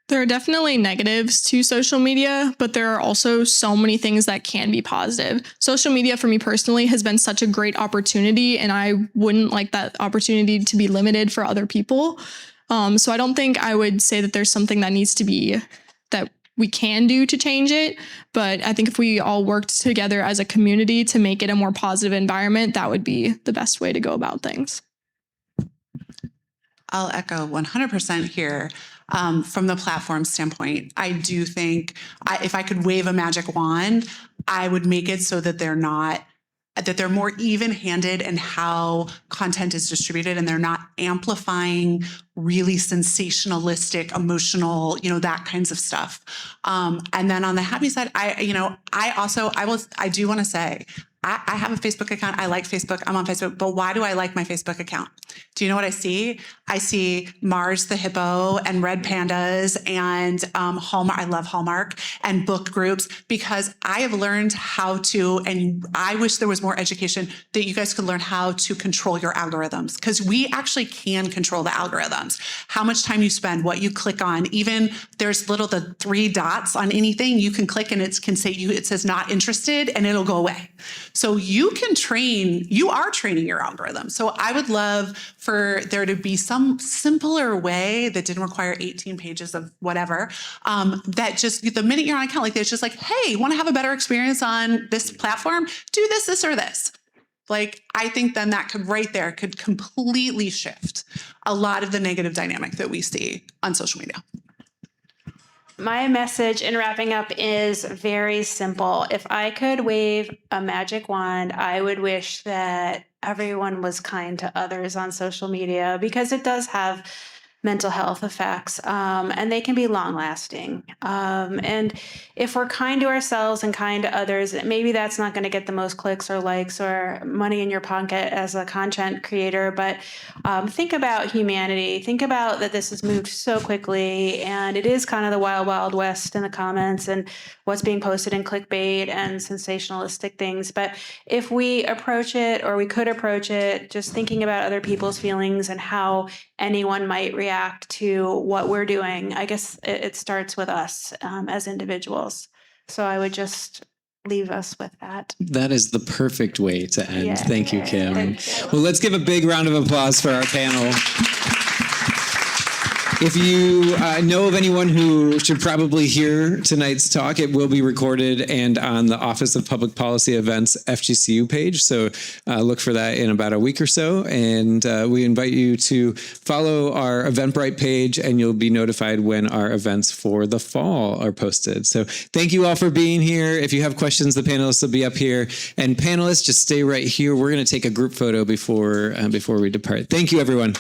There are definitely negatives to social media, but there are also so many things that can be positive. Social media for me personally has been such a great opportunity, and I wouldn't like that opportunity to be limited for other people. So I don't think I would say that there's something that needs to be, that we can do to change it. But I think if we all worked together as a community to make it a more positive environment, that would be the best way to go about things. I'll echo 100% here. From the platform standpoint, I do think if I could wave a magic wand, I would make it so that they're more even-handed in how content is distributed, and they're not amplifying really sensationalistic, emotional, that kinds of stuff. And then on the happy side, I do want to say, I have a Facebook account. I like Facebook. I'm on Facebook. But why do I like my Facebook account? Do you know what I see? I see Mars the hippo and red pandas and Hallmark. I love Hallmark and book groups, because I have learned how to, and I wish there was more education that you guys could learn how to control your algorithms, because we actually can control the algorithms. How much time you spend, what you click on, even there's the 3 dots on anything you can click and it says not interested and it'll go away. So you are training your algorithm. So I would love for there to be some simpler way that didn't require 18 pages of whatever, that just the minute you're on an account like this, just like, hey, want to have a better experience on this platform? Do this, or this. I think then that could completely shift a lot of the negative dynamic that we see on social media. My message in wrapping up is very simple. If I could wave a magic wand, I would wish that everyone was kind to others on social media, because it does have mental health effects, and they can be long lasting. And if we're kind to ourselves and kind to others, maybe that's not going to get the most clicks or likes or money in your pocket as a content creator, but think about humanity. Think about that this has moved so quickly, and it is kind of the wild, wild west in the comments and what's being posted in clickbait and sensationalistic things. But if we approach it, or we could approach it, just thinking about other people's feelings and how anyone might react to what we're doing, I guess it starts with us as individuals. So I would just leave us with that. That is the perfect way to end. Yeah. Thank you, Kymm. Thank you. Well, let's give a big round of applause for our panel. If you know of anyone who should probably hear tonight's talk, it will be recorded and on the Office of Public Policy Events FGCU page. So look for that in about a week or so. And we invite you to follow our Eventbrite page, and you'll be notified when our events for the fall are posted. So thank you all for being here. If you have questions, the panelists will be up here. And panelists, just stay right here. We're going to take a group photo before we depart. Thank you, everyone.